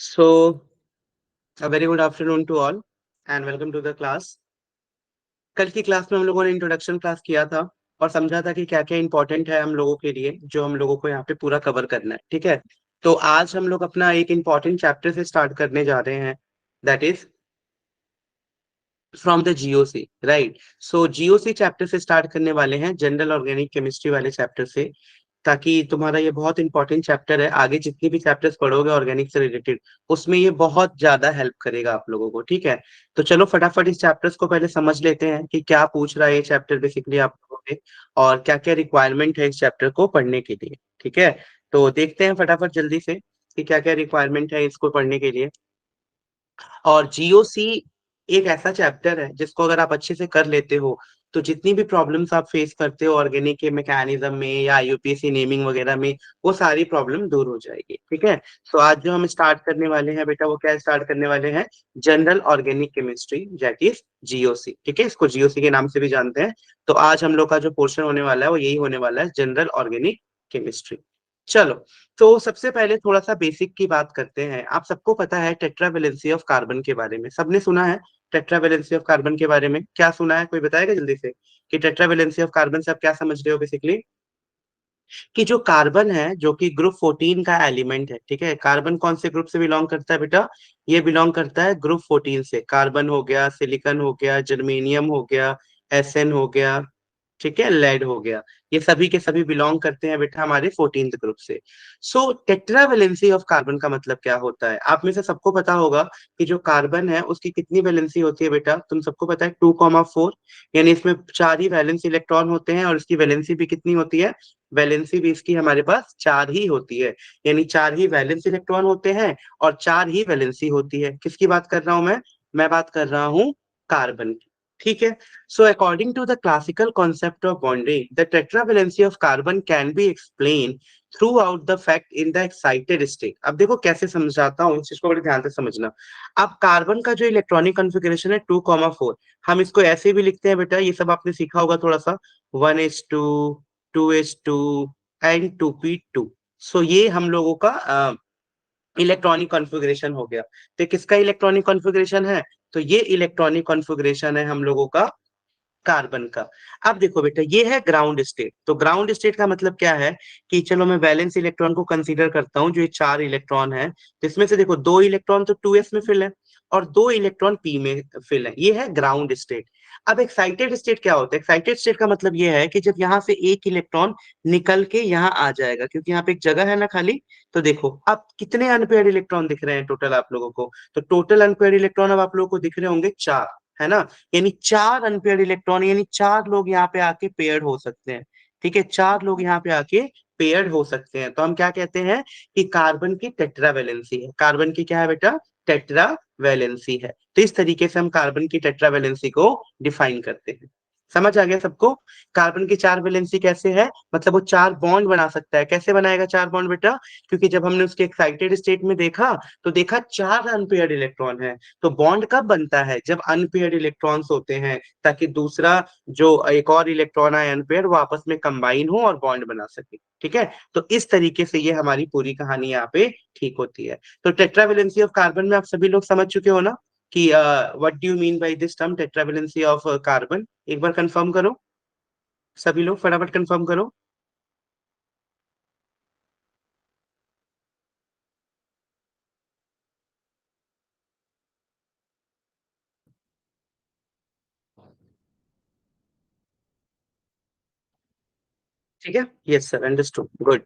So, a very good afternoon to all and welcome to the class. कल की class में हम लोगों ने इंट्रोडक्शन क्लास किया था और समझा था कि क्या क्या इंपॉर्टेंट है हम लोगों के लिए जो हम लोगों को यहाँ पे पूरा कवर करना है। ठीक है, तो आज हम लोग अपना एक इंपॉर्टेंट चैप्टर से स्टार्ट करने जा रहे हैं, that is from the GOC. Right, so GOC chapter से स्टार्ट करने वाले हैं, जनरल ऑर्गेनिक केमिस्ट्री वाले चैप्टर से, ताकि तुम्हारा ये बहुत इंपॉर्टेंट चैप्टर है। आगे जितनी भी चैप्टर्स पढ़ोगे ऑर्गेनिक से रिलेटेड, उसमें ये बहुत ज्यादा हेल्प करेगा आप लोगों को। ठीक है, तो चलो फटाफट इस चैप्टर्स को पहले समझ लेते हैं कि क्या पूछ रहा है ये चैप्टर बेसिकली आप लोगों से, और क्या क्या रिक्वायरमेंट है इस चैप्टर को पढ़ने के लिए। ठीक है, तो देखते हैं फटाफट जल्दी से कि क्या क्या रिक्वायरमेंट है इसको पढ़ने के लिए। और जीओसी एक ऐसा चैप्टर है जिसको अगर आप अच्छे से कर लेते हो तो जितनी भी प्रॉब्लम्स आप फेस करते हो ऑर्गेनिक के मैकेनिज्म में या यूपीएससी नेमिंग वगैरह में, वो सारी प्रॉब्लम दूर हो जाएगी। ठीक है, तो आज जो हम स्टार्ट करने वाले हैं बेटा, वो क्या स्टार्ट करने वाले हैं, general organic chemistry that is GOC. ठीक है, इसको जीओसी के नाम से भी जानते हैं। तो आज हम लोग का जो पोर्शन होने वाला है वो यही होने वाला है, जनरल ऑर्गेनिक केमिस्ट्री। चलो, तो सबसे पहले थोड़ा सा बेसिक की बात करते हैं। आप सबको पता है टेट्रावेलेंसी ऑफ कार्बन के बारे में, सबने सुना है टेट्रावेलेंसी ऑफ कार्बन के बारे में? क्या सुना है, कोई बताएगा जल्दी से कि टेट्रावेलेंसी ऑफ कार्बन से आप क्या समझ रहे हो बेसिकली? कि जो कार्बन है, जो कि ग्रुप 14 का एलिमेंट है। ठीक है, कार्बन कौन से ग्रुप से बिलोंग करता है बेटा? ये बिलोंग करता है ग्रुप 14 से। कार्बन हो गया, सिलिकॉन हो गया, जर्मेनियम हो गया, एसएन हो गया, ठीक है, लेड हो गया, ये सभी के सभी बिलोंग करते हैं बेटा हमारे 14th ग्रुप से। सो टेट्रावेलेंसी ऑफ कार्बन का मतलब क्या होता है? आप में से सबको पता होगा कि जो कार्बन है उसकी कितनी वैलेंसी होती है बेटा? तुम सबको पता है 2,4, यानी इसमें 4 ही वैलेंस इलेक्ट्रॉन होते हैं, और इसकी वैलेंसी भी कितनी होती है? वैलेंसी भी इसकी हमारे पास 4 ही होती है, यानी 4 ही वैलेंस इलेक्ट्रॉन होते हैं और 4 ही वैलेंसी होती है। किसकी बात कर रहा हूं मैं बात कर रहा हूँ कार्बन की। ठीक है, so according to the classical concept of bonding, the tetravalency of carbon can be explained throughout the fact in the excited state। अब देखो कैसे समझाता हूँ, इस चीज को बड़े ध्यान से समझना। अब कार्बन का जो इलेक्ट्रॉनिक कॉन्फ़िगरेशन है 2,4, हम इसको ऐसे भी लिखते हैं बेटा, ये सब आपने सीखा होगा थोड़ा सा, 1s2, 2s2 एंड 2p2। सो ये हम लोगों का इलेक्ट्रॉनिक कॉन्फ़िगरेशन हो गया। तो किसका इलेक्ट्रॉनिक कॉन्फ़िगरेशन है? तो ये इलेक्ट्रॉनिक कॉन्फ़िगरेशन है हम लोगों का कार्बन का। अब देखो बेटा, ये है ग्राउंड स्टेट। तो ग्राउंड स्टेट का मतलब क्या है कि चलो मैं वैलेंस इलेक्ट्रॉन को कंसीडर करता हूँ, जो ये 4 इलेक्ट्रॉन है, तो इसमें से देखो 2 इलेक्ट्रॉन तो 2s में फिल है और 2 इलेक्ट्रॉन p में फिल है। ये है ग्राउंड स्टेट। अब एक्साइटेड स्टेट क्या होता है? एक्साइटेड स्टेट का मतलब ये है कि जब यहाँ से एक इलेक्ट्रॉन निकल के यहाँ आ जाएगा, क्योंकि यहाँ पे एक जगह है ना खाली। तो देखो अब कितने अनपेयर्ड इलेक्ट्रॉन दिख रहे हैं टोटल आप लोगों को? तो टोटल अनपेयर्ड इलेक्ट्रॉन अब आप लोगों को दिख रहे होंगे 4, है ना? यानी 4 अनपेयर्ड इलेक्ट्रॉन, यानी 4 लोग यहाँ पे आके पेयर्ड हो सकते हैं। ठीक है, 4 लोग यहाँ पे आके पेयर्ड हो सकते हैं। तो हम क्या कहते हैं कि कार्बन की टेट्रावेलेंसी है। कार्बन की क्या है बेटा? टेट्रावेलेंसी है। तो इस तरीके से हम कार्बन की टेट्रावेलेंसी को डिफाइन करते हैं। समझ आ गया सबको? कार्बन की 4 वैलेंसी कैसे है, मतलब वो 4 बॉन्ड बना सकता है। कैसे बनाएगा 4 बॉन्ड बेटा? क्योंकि जब हमने उसके एक्साइटेड स्टेट में देखा तो देखा 4 अनपेयर्ड इलेक्ट्रॉन है। तो बॉन्ड कब बनता है? जब अनपेयर्ड इलेक्ट्रॉन्स होते हैं, ताकि दूसरा जो एक और इलेक्ट्रॉन है अनपेयर्ड, वो आपस में कंबाइन हो और बॉन्ड बना सके। ठीक है, तो इस तरीके से ये हमारी पूरी कहानी यहाँ पे ठीक होती है। तो टेट्रावेलेंसी ऑफ कार्बन में आप सभी लोग समझ चुके हो ना कि what do you mean by this term tetravalency of carbon? एक बार कंफर्म करो, सभी लोग फटाफट कंफर्म करो। ठीक है, यस सर, अंडरस्टूड, गुड।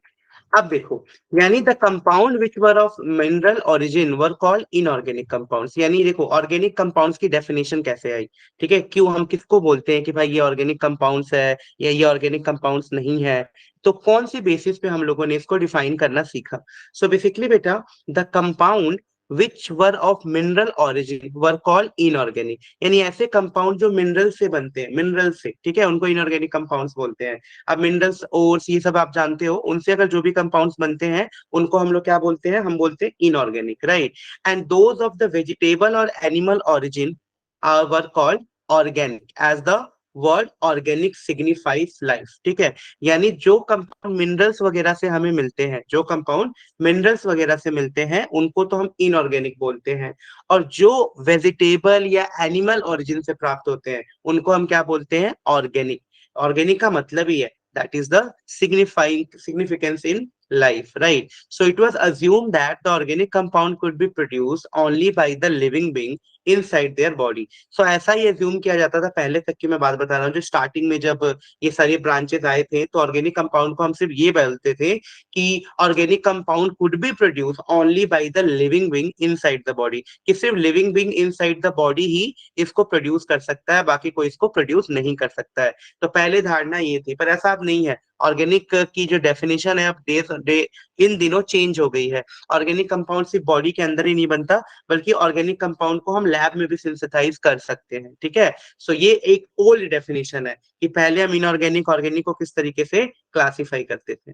अब देखो, यानी the compound which were of mineral origin were called inorganic compounds. यानी देखो ऑर्गेनिक कंपाउंड्स की डेफिनेशन कैसे आई। ठीक है, क्यों हम किसको बोलते हैं कि भाई ये ऑर्गेनिक कंपाउंड्स है या ये ऑर्गेनिक कंपाउंड्स नहीं है, तो कौन सी बेसिस पे हम लोगों ने इसको डिफाइन करना सीखा। सो बेसिकली बेटा, the compound which were of mineral origin were called inorganic. यानी ऐसे कंपाउंड जो मिनरल से बनते हैं, मिनरल से, ठीक है, उनको इनऑर्गेनिक कंपाउंड्स बोलते हैं। अब मिनरल्स और ये सब आप जानते हो, उनसे अगर जो भी कंपाउंड्स बनते हैं उनको हम लोग क्या बोलते हैं? हम बोलते हैं inorganic, right. And those of the vegetable और animal origin were called organic as the word organic signifies life, ठीक है। यानी जो कंपाउंड मिनरल्स वगैरह से हमें मिलते हैं, जो कंपाउंड मिनरल्स वगैरह से मिलते हैं, उनको तो हम इनऑर्गेनिक बोलते हैं। और जो वेजिटेबल या एनिमल ओरिजिन से प्राप्त होते हैं, उनको हम क्या बोलते हैं? ऑर्गेनिक। ऑर्गेनिक का मतलब ही है that is the signifying significance in life, right? So it was assumed that the organic compound could be produced only by the living being inside their body. So ऐसा ही assume किया जाता था पहले तक की मैं बात बता रहा हूँ, जो स्टार्टिंग में जब ये सारे ब्रांचेस आए थे, तो ऑर्गेनिक कंपाउंड को हम सिर्फ ये बोलते थे कि organic compound could be produce only by the living being inside the body, कि सिर्फ living being inside the body ही इसको प्रोड्यूस कर सकता है, बाकी कोई इसको प्रोड्यूस नहीं कर सकता है। तो पहले धारणा ये थी, पर ऐसा अब नहीं है। ऑर्गेनिक की जो डेफिनेशन है अब डे इन दिनों चेंज हो गई है। ऑर्गेनिक कंपाउंड सिर्फ बॉडी के अंदर ही नहीं बनता, बल्कि ऑर्गेनिक कंपाउंड को हम लैब में भी सिंथेसाइज कर सकते हैं, ठीक है। सो ये एक ओल्ड डेफिनेशन है कि पहले हम इनऑर्गेनिक ऑर्गेनिक को किस तरीके से क्लासिफाई करते थे।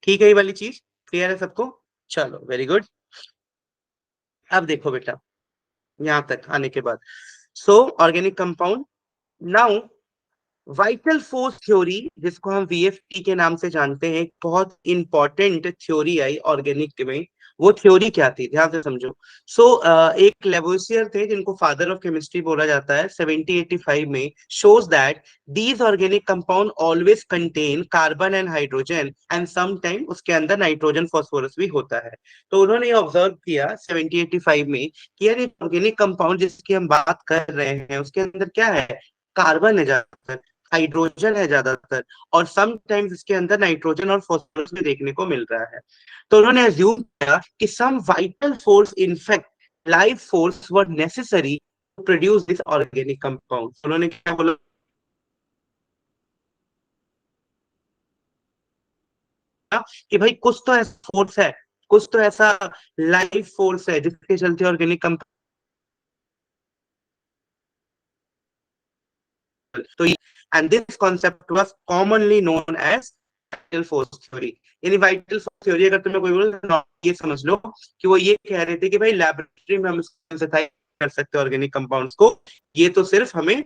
ठीक है, ये वाली चीज क्लियर है सबको? चलो वेरी गुड। अब देखो बेटा, यहां तक आने के बाद सो organic compound now vital force theory, जिसको हम वीएफटी के नाम से जानते हैं, एक बहुत इंपॉर्टेंट थ्योरी आई ऑर्गेनिक में। वो थ्योरी क्या थी, ध्यान से समझो। एक लेवोसियर थे जिनको फादर ऑफ केमिस्ट्री बोला जाता है, 1785 में, shows that these organic compound always contain carbon and hydrogen and some time उसके अंदर नाइट्रोजन फास्फोरस भी होता है। तो उन्होंने ऑब्जर्व किया 1785 में कि यार ये ऑर्गेनिक कंपाउंड जिसकी हम बात कर रहे हैं, उसके अंदर क्या है? कार्बन है ज्यादातर, हाइड्रोजन है ज्यादातर, और समटाइम्स इसके अंदर नाइट्रोजन और फॉस्फोरस भी देखने को मिल रहा है। तो उन्होंने अज्यूम किया कि some vital force, in fact life force, were necessary to produce this organic compound. उन्होंने क्या बोला कि भाई कुछ तो ऐसा फोर्स है, कुछ तो ऐसा लाइफ फोर्स है जिसके चलते ऑर्गेनिक कंपाउंड, तो and this concept was commonly known as vital force theory. यानी वाइटल फोर्स थ्योरी अगर तुम्हें कोई बोले, ये समझ लो कि वो ये कह रहे थे कि भाई लैबोरेटरी में हम सिंथेसाइज कर सकते हैं ऑर्गेनिक कंपाउंड्स को, ये तो सिर्फ हमें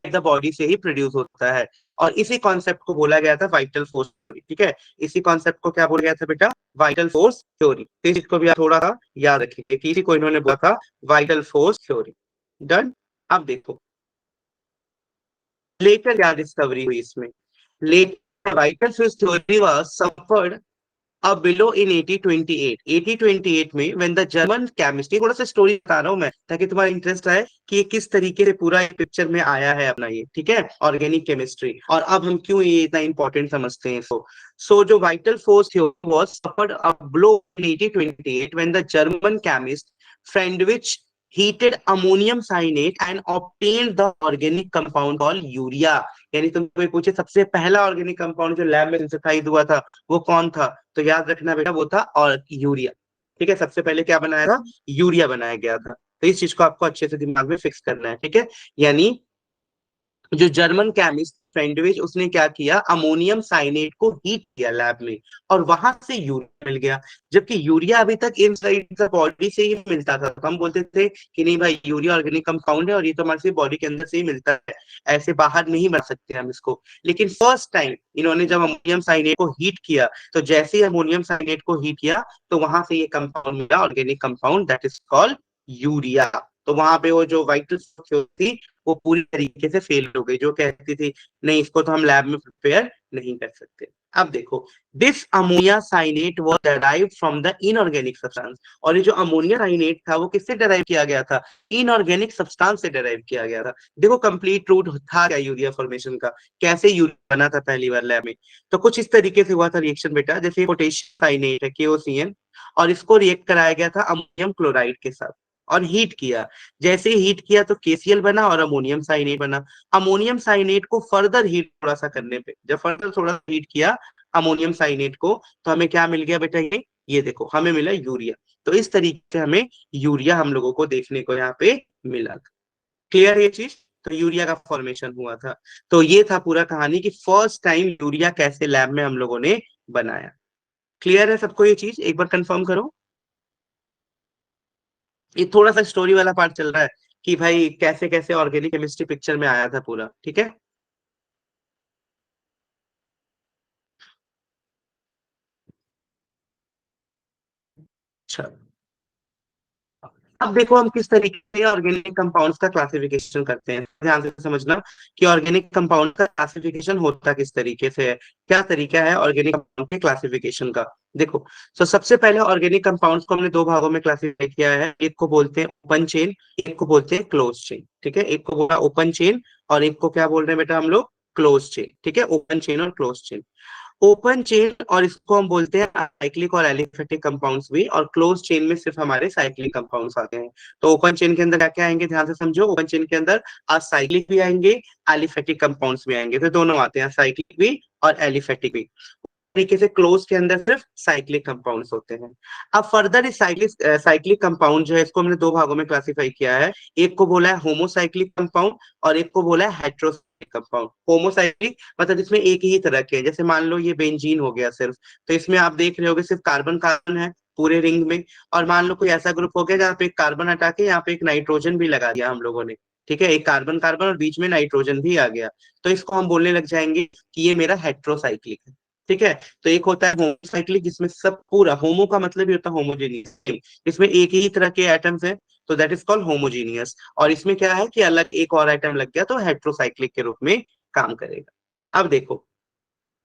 द बॉडी से ही प्रोड्यूस होता है। और इसी कॉन्सेप्ट को बोला गया था वाइटल फोर्स थ्योरी, ठीक है। इसी कॉन्सेप्ट को क्या बोला गया था बेटा? Vital force theory. तो इसको भी आप थोड़ा सा याद रखिए कि इसी को इन्होंने बोला था वाइटल फोर्स थ्योरी। डन। अब देखो लेटर क्या डिस्कवरी हुई इसमें। Later vital force theory was suffered a blow in 1828। 1828 में व्हेन द जर्मन केमिस्ट, थोड़ा सा स्टोरी बता रहा हूं मैं ताकि तुम्हारा इंटरेस्ट आए कि ये किस तरीके से पूरा पिक्चर में आया है अपना ये, ठीक है, ऑर्गेनिक केमिस्ट्री, और अब हम क्यों ये इतना इंपॉर्टेंट समझते हैं इसको। जो vital force theory was suffered a blow in 1828 when the German chemist Friedrich heated ammonium cyanate and obtained the organic compound called urea. यानी तुम कोई पूछे सबसे पहला ऑर्गेनिक कंपाउंड जो लैब में सिंथेसाइज हुआ था वो कौन था, तो याद रखना बेटा वो था और यूरिया, ठीक है। सबसे पहले क्या बनाया था? यूरिया बनाया गया था। तो इस चीज को आपको अच्छे से दिमाग में फिक्स करना है, ठीक है। यानी जो जर्मन केमिस्ट फ्रेंडविच, उसने क्या किया? अमोनियम साइनेट को हीट किया लैब में, और वहां से यूरिया मिल गया। जबकि यूरिया अभी तक इनसाइड द बॉडी से ही मिलता था, तो हम बोलते थे कि नहीं भाई यूरिया ऑर्गेनिक कंपाउंड है और ये तो हमारे बॉडी के अंदर से ही मिलता है, ऐसे बाहर नहीं बना सकते हम इसको। लेकिन फर्स्ट टाइम इन्होंने जब अमोनियम साइनेट को हीट किया, तो जैसे ही अमोनियम साइनेट को हीट किया, तो वहां से ये कंपाउंड मिला, organic compound, that is called urea. तो वहां पे वो जो वाइटल थी वो पूरी तरीके से फेल हो गई, जो कहती थी नहीं इसको तो हम लैब में प्रिपेयर नहीं कर सकते। अब देखो, this ammonia cyanate was derived from the inorganic substance. और ये जो अमोनिया साइनेट था वो किससे डेराइव किया गया था? इनऑर्गेनिक सब्सटेंस से डेराइव किया गया था। देखो कंप्लीट रूट था क्या यूरिया फॉर्मेशन का, कैसे यूरिया बना था पहली बार लैब में। तो कुछ इस तरीके से हुआ था रिएक्शन बेटा, जैसे पोटेशियम साइनेट है KOCN, और इसको रिएक्ट कराया गया था अमोनियम क्लोराइड के साथ और हीट किया। जैसे ही हीट किया तो KCl बना और अमोनियम साइनेट बना। अमोनियम साइनेट को फर्दर हीट थोड़ा सा करने पे, जब फर्दर थोड़ा हीट किया अमोनियम साइनेट को, तो हमें क्या मिल गया बेटा? ये देखो हमें मिला यूरिया। तो इस तरीके से हमें यूरिया हम लोगों को देखने को यहाँ पे मिला। क्लियर ये चीज? तो यूरिया का फॉर्मेशन हुआ था। तो ये था पूरा कहानी कि फर्स्ट टाइम यूरिया कैसे लैब में हम लोगों ने बनाया। क्लियर है सबको ये चीज? एक बार कंफर्म करो। ये थोड़ा सा स्टोरी वाला पार्ट चल रहा है कि भाई कैसे कैसे ऑर्गेनिक केमिस्ट्री पिक्चर में आया था पूरा, ठीक है। अच्छा, अब देखो हम किस तरीके से ऑर्गेनिक कंपाउंड्स का क्लासिफिकेशन करते हैं, ध्यान से समझना कि ऑर्गेनिक कंपाउंड का क्लासिफिकेशन होता किस तरीके से है, क्या तरीका है ऑर्गेनिक कंपाउंड के क्लासिफिकेशन का। देखो, तो सबसे पहले ऑर्गेनिक कंपाउंड्स को हमने दो भागों में क्लासिफाई किया है, एक को बोलते हैं ओपन चेन, एक को बोलते हैं क्लोज चेन, ठीक है। एक को बोला ओपन चेन और एक को क्या बोल रहे हैं बेटा हम लोग, क्लोज चेन, ठीक है। ओपन चेन और क्लोज चेन, ओपन चेन और इसको हम बोलते हैं साइक्लिक और एलिफेटिक कंपाउंड्स भी, और क्लोज चेन में सिर्फ हमारे साइक्लिक कंपाउंड्स आते हैं। तो ओपन चेन के अंदर क्या क्या आएंगे, ध्यान से समझो। ओपन चेन के अंदर साइक्लिक भी आएंगे, एलिफेटिक कंपाउंड्स भी आएंगे, तो दोनों आते हैं, साइक्लिक भी और एलिफेटिक भी। तरीके से क्लोज के अंदर सिर्फ साइक्लिक कंपाउंड्स होते हैं। अब फर्दर इस साइक्लिक साइक्लिक कंपाउंड जो है इसको हमने दो भागों में क्लासिफाई किया है, एक को बोला है होमोसाइक्लिक कंपाउंड और एक को बोला है हेट्रोसाइक्लिक कंपाउंड। होमोसाइक्लिक मतलब इसमें एक ही तरह के हैं, जैसे मान लो ये बेंजीन हो गया सिर्फ, तो इसमें आप देख रहे होगे सिर्फ कार्बन कार्बन है पूरे रिंग में। और मान लो कोई ऐसा ग्रुप हो गया जहाँ पे एक कार्बन हटा के यहाँ पे एक नाइट्रोजन भी लगा दिया हम लोगों ने, ठीक है, एक कार्बन कार्बन और बीच में नाइट्रोजन भी आ गया, तो इसको हम बोलने लग जाएंगे कि ये मेरा हेट्रोसाइक्लिक है, ठीक है। तो एक होता है होमोसाइक्लिक जिसमें सब पूरा, होमो का मतलब ही होता है होमोजेनियस, इसमें एक ही तरह के एटम्स हैं, तो दैट इज कॉल्ड होमोजीनियस। और इसमें क्या है कि अलग एक और एटम लग गया तो हेट्रोसाइक्लिक के रूप में काम करेगा। अब देखो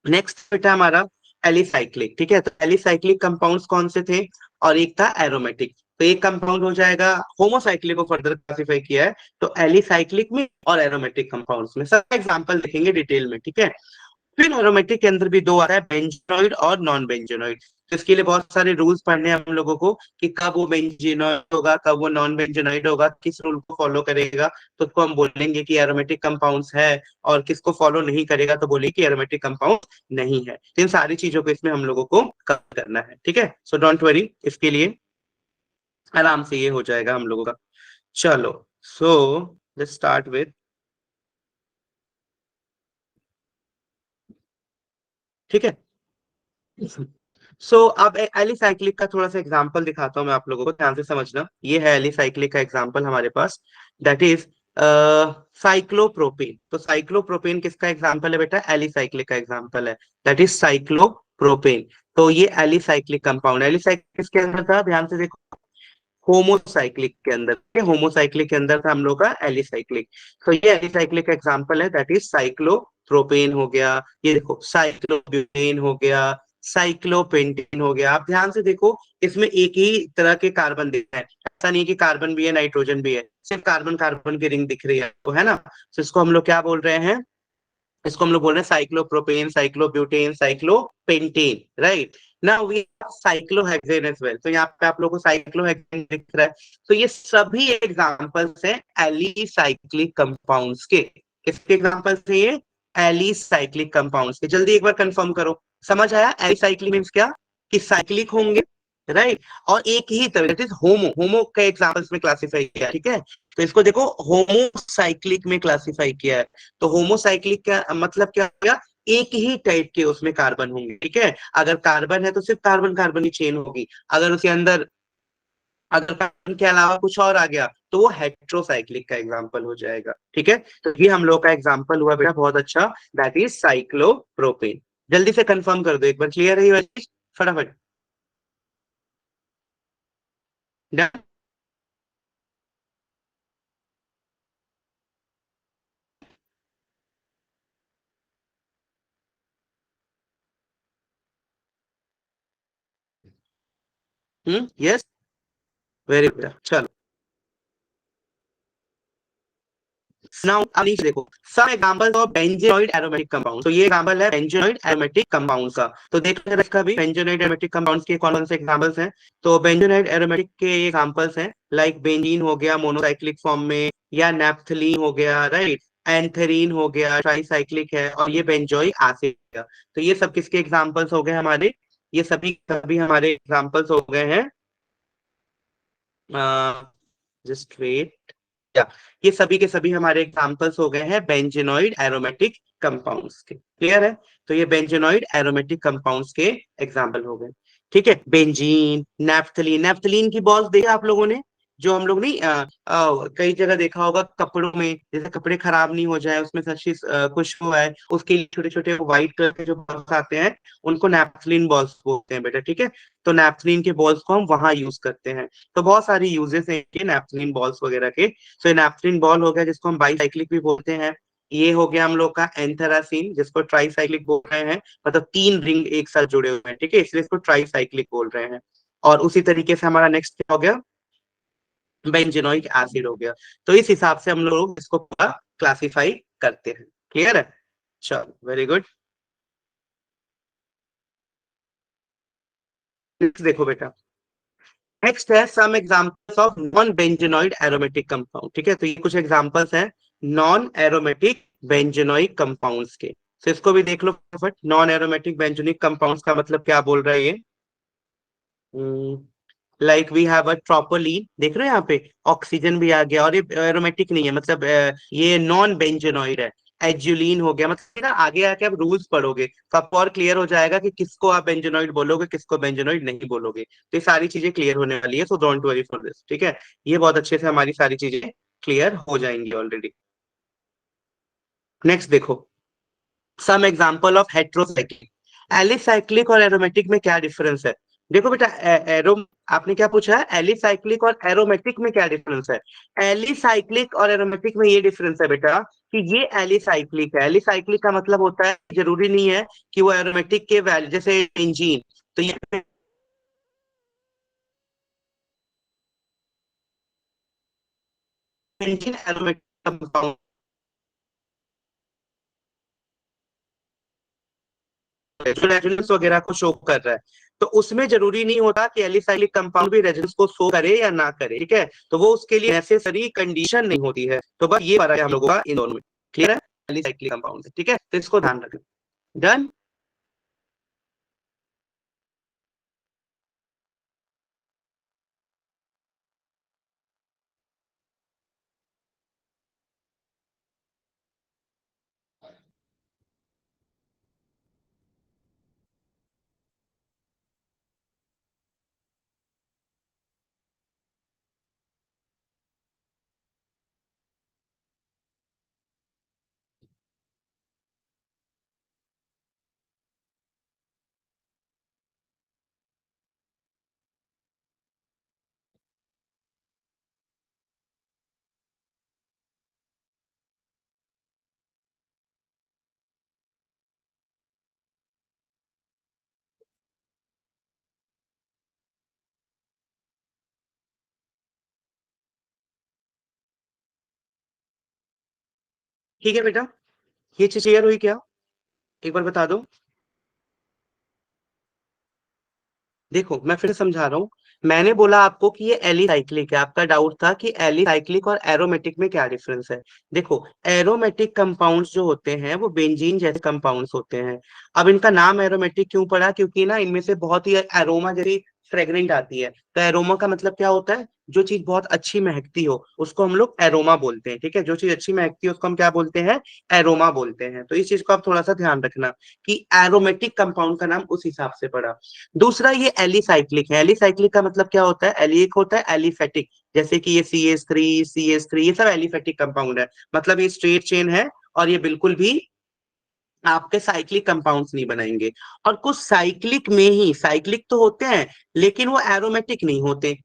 नेक्स्ट बेटा हमारा एलिसाइक्लिक, ठीक है। तो एलिसाइक्लिक कंपाउंड्स कौन से थे, और एक था एरोमेटिक। तो एक कंपाउंड हो जाएगा, होमोसाइक्लिक को फर्दर क्लासिफाई किया है तो एलिसाइक्लिक में और एरोमेटिक कंपाउंड्स में, सब एग्जांपल देखेंगे डिटेल में, ठीक है। फिर एरोमेटिक के अंदर भी दो आता है, बेंजीनॉइड और नॉन बेंजीनॉइड। तो इसके लिए बहुत सारे रूल्स पढ़ने हैं हम लोगों को कि कब वो बेंजीनॉइड होगा, कब वो नॉन बेंजीनॉइड होगा, किस रूल को फॉलो करेगा, तो उसको हम बोलेंगे कि एरोमेटिक कंपाउंड्स है। और किसको फॉलो नहीं करेगा तो बोलेंगे कि एरोमेटिक कंपाउंड नहीं है। तो इन सारी चीजों को इसमें हम लोगों को कवर करना है, ठीक है। सो डोंट वरी, इसके लिए आराम से ये हो जाएगा हम लोगों का। चलो, सो लेट्स स्टार्ट विद, ठीक है। अब एलिसाइक्लिक का थोड़ा सा एग्जांपल दिखाता हूँ मैं आप लोगों को, ध्यान से समझना। ये है एलिसाइक्लिक का एग्जांपल हमारे पास, दैट इज साइक्लोप्रोपेन। तो साइक्लोप्रोपेन किसका एग्जांपल है बेटा, एलिसाइक्लिक का एग्जांपल है, दैट इज साइक्लोप्रोपेन। तो ये एलिसाइक्लिक कंपाउंड, एलिसाइक्लिक किसके अंदर था, ध्यान से देखो, होमोसाइक्लिक के अंदर, होमोसाइक्लिक के अंदर था हम लोग का एलिसाइक्लिक। तो ये एलिसाइक्लिक का एग्जांपल है, दैट इज साइक्लोप्रोपेन हो गया, ये देखो साइक्लोब्यूटेन हो गया, साइक्लोपेंटेन हो गया। आप ध्यान से देखो, इसमें एक ही तरह के कार्बन दिख रहे हैं, ऐसा नहीं कि कार्बन भी है नाइट्रोजन भी है, सिर्फ कार्बन कार्बन की रिंग दिख रही है आपको, है ना। तो इसको हम लोग क्या बोल रहे हैं, इसको हम लोग बोल रहे हैं cyclopropane, cyclobutane, cyclopentane, right. Now we cyclohexane as well. तो यहाँ पे आप लोगों को साइक्लोहेक्सेन दिख रहा है। तो ये सभी एग्जांपल्स हैं एलिसाइक्लिक कंपाउंड्स के। किसके एग्जांपल्स हैं ये, एलिसाइक्लिक कंपाउंड्स के। जल्दी एक बार कंफर्म करो, समझ आया एलिसाइक्लिक मीन्स क्या, कि साइक्लिक होंगे, राइट। और एक ही तरह, दैट इज होमो, होमो के एग्जांपल्स में क्लासिफाई किया है, ठीक है। तो इसको देखो होमोसाइक्लिक में क्लासिफाई किया है। तो होमोसाइक्लिक का मतलब क्या हो गया, एक ही टाइप के उसमें कार्बन होंगे, ठीक है। अगर कार्बन है तो सिर्फ कार्बन कार्बन की चेन होगी, अगर उसके अंदर अगर कार्बन के अलावा कुछ और आ गया तो वो हेट्रोसाइक्लिक का एग्जाम्पल हो जाएगा, ठीक है। तो ये हम लोग का एग्जाम्पल हुआ बेटा बहुत अच्छा, दैट इज साइक्लोप्रोपेन। जल्दी से कंफर्म कर दो एक बार, क्लियर है ये वाली चीज? फटाफट। डन। यस, वेरी गुड, चलो। नाउ अब नीचे देखो, some examples of benzenoid aromatic compound. तो ये एग्जांपल है बेंजीनॉइड एरोमेटिक कंपाउंड का। तो देखो जरा इसका भी, बेंजीनॉइड एरोमेटिक कंपाउंड्स के कौन कौन से एग्जांपल्स हैं। तो बेंजीनॉइड एरोमेटिक के एग्जांपल्स हैं, लाइक बेंजीन हो गया मोनोसाइक्लिक फॉर्म में, या नैप्थलीन हो गया, राइट, एंथेरीन हो गया, ट्राइसाइक्लिक है, और ये बेंजोइक एसिड है। तो ये सब किसके एग्जांपल्स हो गए हमारे, ये सभी सभी हमारे एग्जांपल्स हो गए हैं, जस्ट वेट, या ये सभी के सभी हमारे एग्जांपल्स हो गए हैं बेंजीनॉइड एरोमेटिक कंपाउंड्स के, क्लियर है। तो ये बेंजीनॉइड एरोमेटिक कंपाउंड्स के एग्जांपल हो गए, ठीक है। बेंजीन, नैप्थलीन, नैप्थलीन की बॉल्स देखी आप लोगों ने, जो हम लोग नहीं कई जगह देखा होगा कपड़ों में, जैसे कपड़े खराब नहीं हो जाए, उसमें अच्छी खुशबू आए, उसके लिए छोटे छोटे व्हाइट कलर के जो बॉल्स आते हैं उनको नैप्थलीन बॉल्स बोलते हैं बेटा, ठीक है। तो नैप्थलीन के बॉल्स को हम वहां यूज करते हैं। तो बहुत सारी यूजेस हैं इनके नैप्थलीन बॉल्स वगैरह के। तो नैप्थलीन बॉल हो गया जिसको हम बाईसाइक्लिक भी बोलते हैं। ये हो गया हम लोग का एंथरासीन जिसको ट्राईसाइक्लिक बोल रहे हैं, मतलब 3 रिंग एक साथ जुड़े हुए हैं, ठीक है, इसलिए इसको ट्राईसाइक्लिक बोल रहे हैं। और उसी तरीके से हमारा नेक्स्ट क्या हो गया, बेंजेनोइक एसिड हो गया। तो इस हिसाब से हम लोग इसको पूरा क्लासिफाई करते हैं। क्लियर है? चलो, वेरी गुड। देखो बेटा, नेक्स्ट है some examples of non benzenoid aromatic compound, ठीक है। तो ये कुछ एग्जांपल्स हैं नॉन एरोमेटिक बेंजेनोइक कंपाउंड्स के। तो इसको भी देख लो फटाफट, नॉन एरोमेटिक बेंजोनिक कंपाउंड्स का मतलब क्या बोल रहा है ये। लाइक वी हैव अ ट्रोपोलीन, देख रहे हो यहाँ पे ऑक्सीजन भी आ गया, और ये एरोमेटिक नहीं है, मतलब ये नॉन बेंजेनोइड है। एजुलिन हो गया, मतलब ना आगे आके आप रूल्स पढ़ोगे तो आपको और क्लियर हो जाएगा कि किसको आप बेंजेनोइड बोलोगे, किसको बेंजेनोइड नहीं बोलोगे। तो ये सारी चीजें क्लियर होने वाली है, so don't worry for this, ठीक है। ये बहुत अच्छे से हमारी सारी चीजें क्लियर हो जाएंगी ऑलरेडी। नेक्स्ट देखो, some example of heterocyclic. Alicyclic और एरोमेटिक में क्या डिफरेंस है? देखो बेटा, एरो आपने क्या पूछा है, एलिसाइक्लिक और एरोमेटिक में क्या डिफरेंस है? एलिसाइक्लिक और एरोमेटिक में ये डिफरेंस है बेटा कि ये एलिसाइक्लिक है। एलिसाइक्लिक का मतलब होता है, जरूरी नहीं है कि वो एरोमेटिक के वैल्यू, जैसे इंजीन, तो ये इंजीन एरोमेटिक कंपाउंड जो रेजोनेंस वगैरह को शो कर रहा है। तो उसमें जरूरी नहीं होता कि एलिसाइक्लिक कंपाउंड भी रेजोनेंस को शो करे या ना करे, ठीक है। तो वो उसके लिए नेसेसरी कंडीशन नहीं होती है। तो बस ये फर्क है हम लोगों का इन दोनों में। क्लियर है? एलिसाइक्लिक कंपाउंड, ठीक है, तो इसको ध्यान रखना। डन। ठीक है बेटा, ये चीज क्लियर हुई क्या? एक बार बता दो। देखो मैं फिर समझा रहा हूँ। मैंने बोला आपको कि ये एलिसाइक्लिक है, आपका डाउट था कि एलिसाइक्लिक और एरोमेटिक में क्या डिफरेंस है। देखो, एरोमेटिक कंपाउंड्स जो होते हैं वो बेंजीन जैसे कंपाउंड्स होते हैं। अब इनका नाम एरोमेटिक क्यों पड़ा? क्योंकि ना इनमें से बहुत ही एरोमा जैसी फ्रेग्रेंट आती है। तो एरोमा का मतलब क्या होता है? जो चीज बहुत अच्छी महकती हो उसको हम लोग एरोमा बोलते हैं, ठीक है। जो चीज अच्छी महकती है उसको हम क्या बोलते हैं? एरोमा बोलते हैं। तो इस चीज को आप थोड़ा सा ध्यान रखना कि एरोमेटिक कंपाउंड का नाम उस हिसाब से पड़ा। दूसरा, ये एलिसाइक्लिक है। एलिसाइक्लिक का मतलब क्या होता है? एली एक होता है एलिफेटिक, जैसे कि ये CH3 ये सब एलिफेटिक कंपाउंड है, मतलब ये स्ट्रेट चेन है और ये बिल्कुल भी आपके साइक्लिक कंपाउंड्स नहीं बनाएंगे। और कुछ साइक्लिक में ही साइक्लिक तो होते हैं लेकिन वो एरोमेटिक नहीं होते।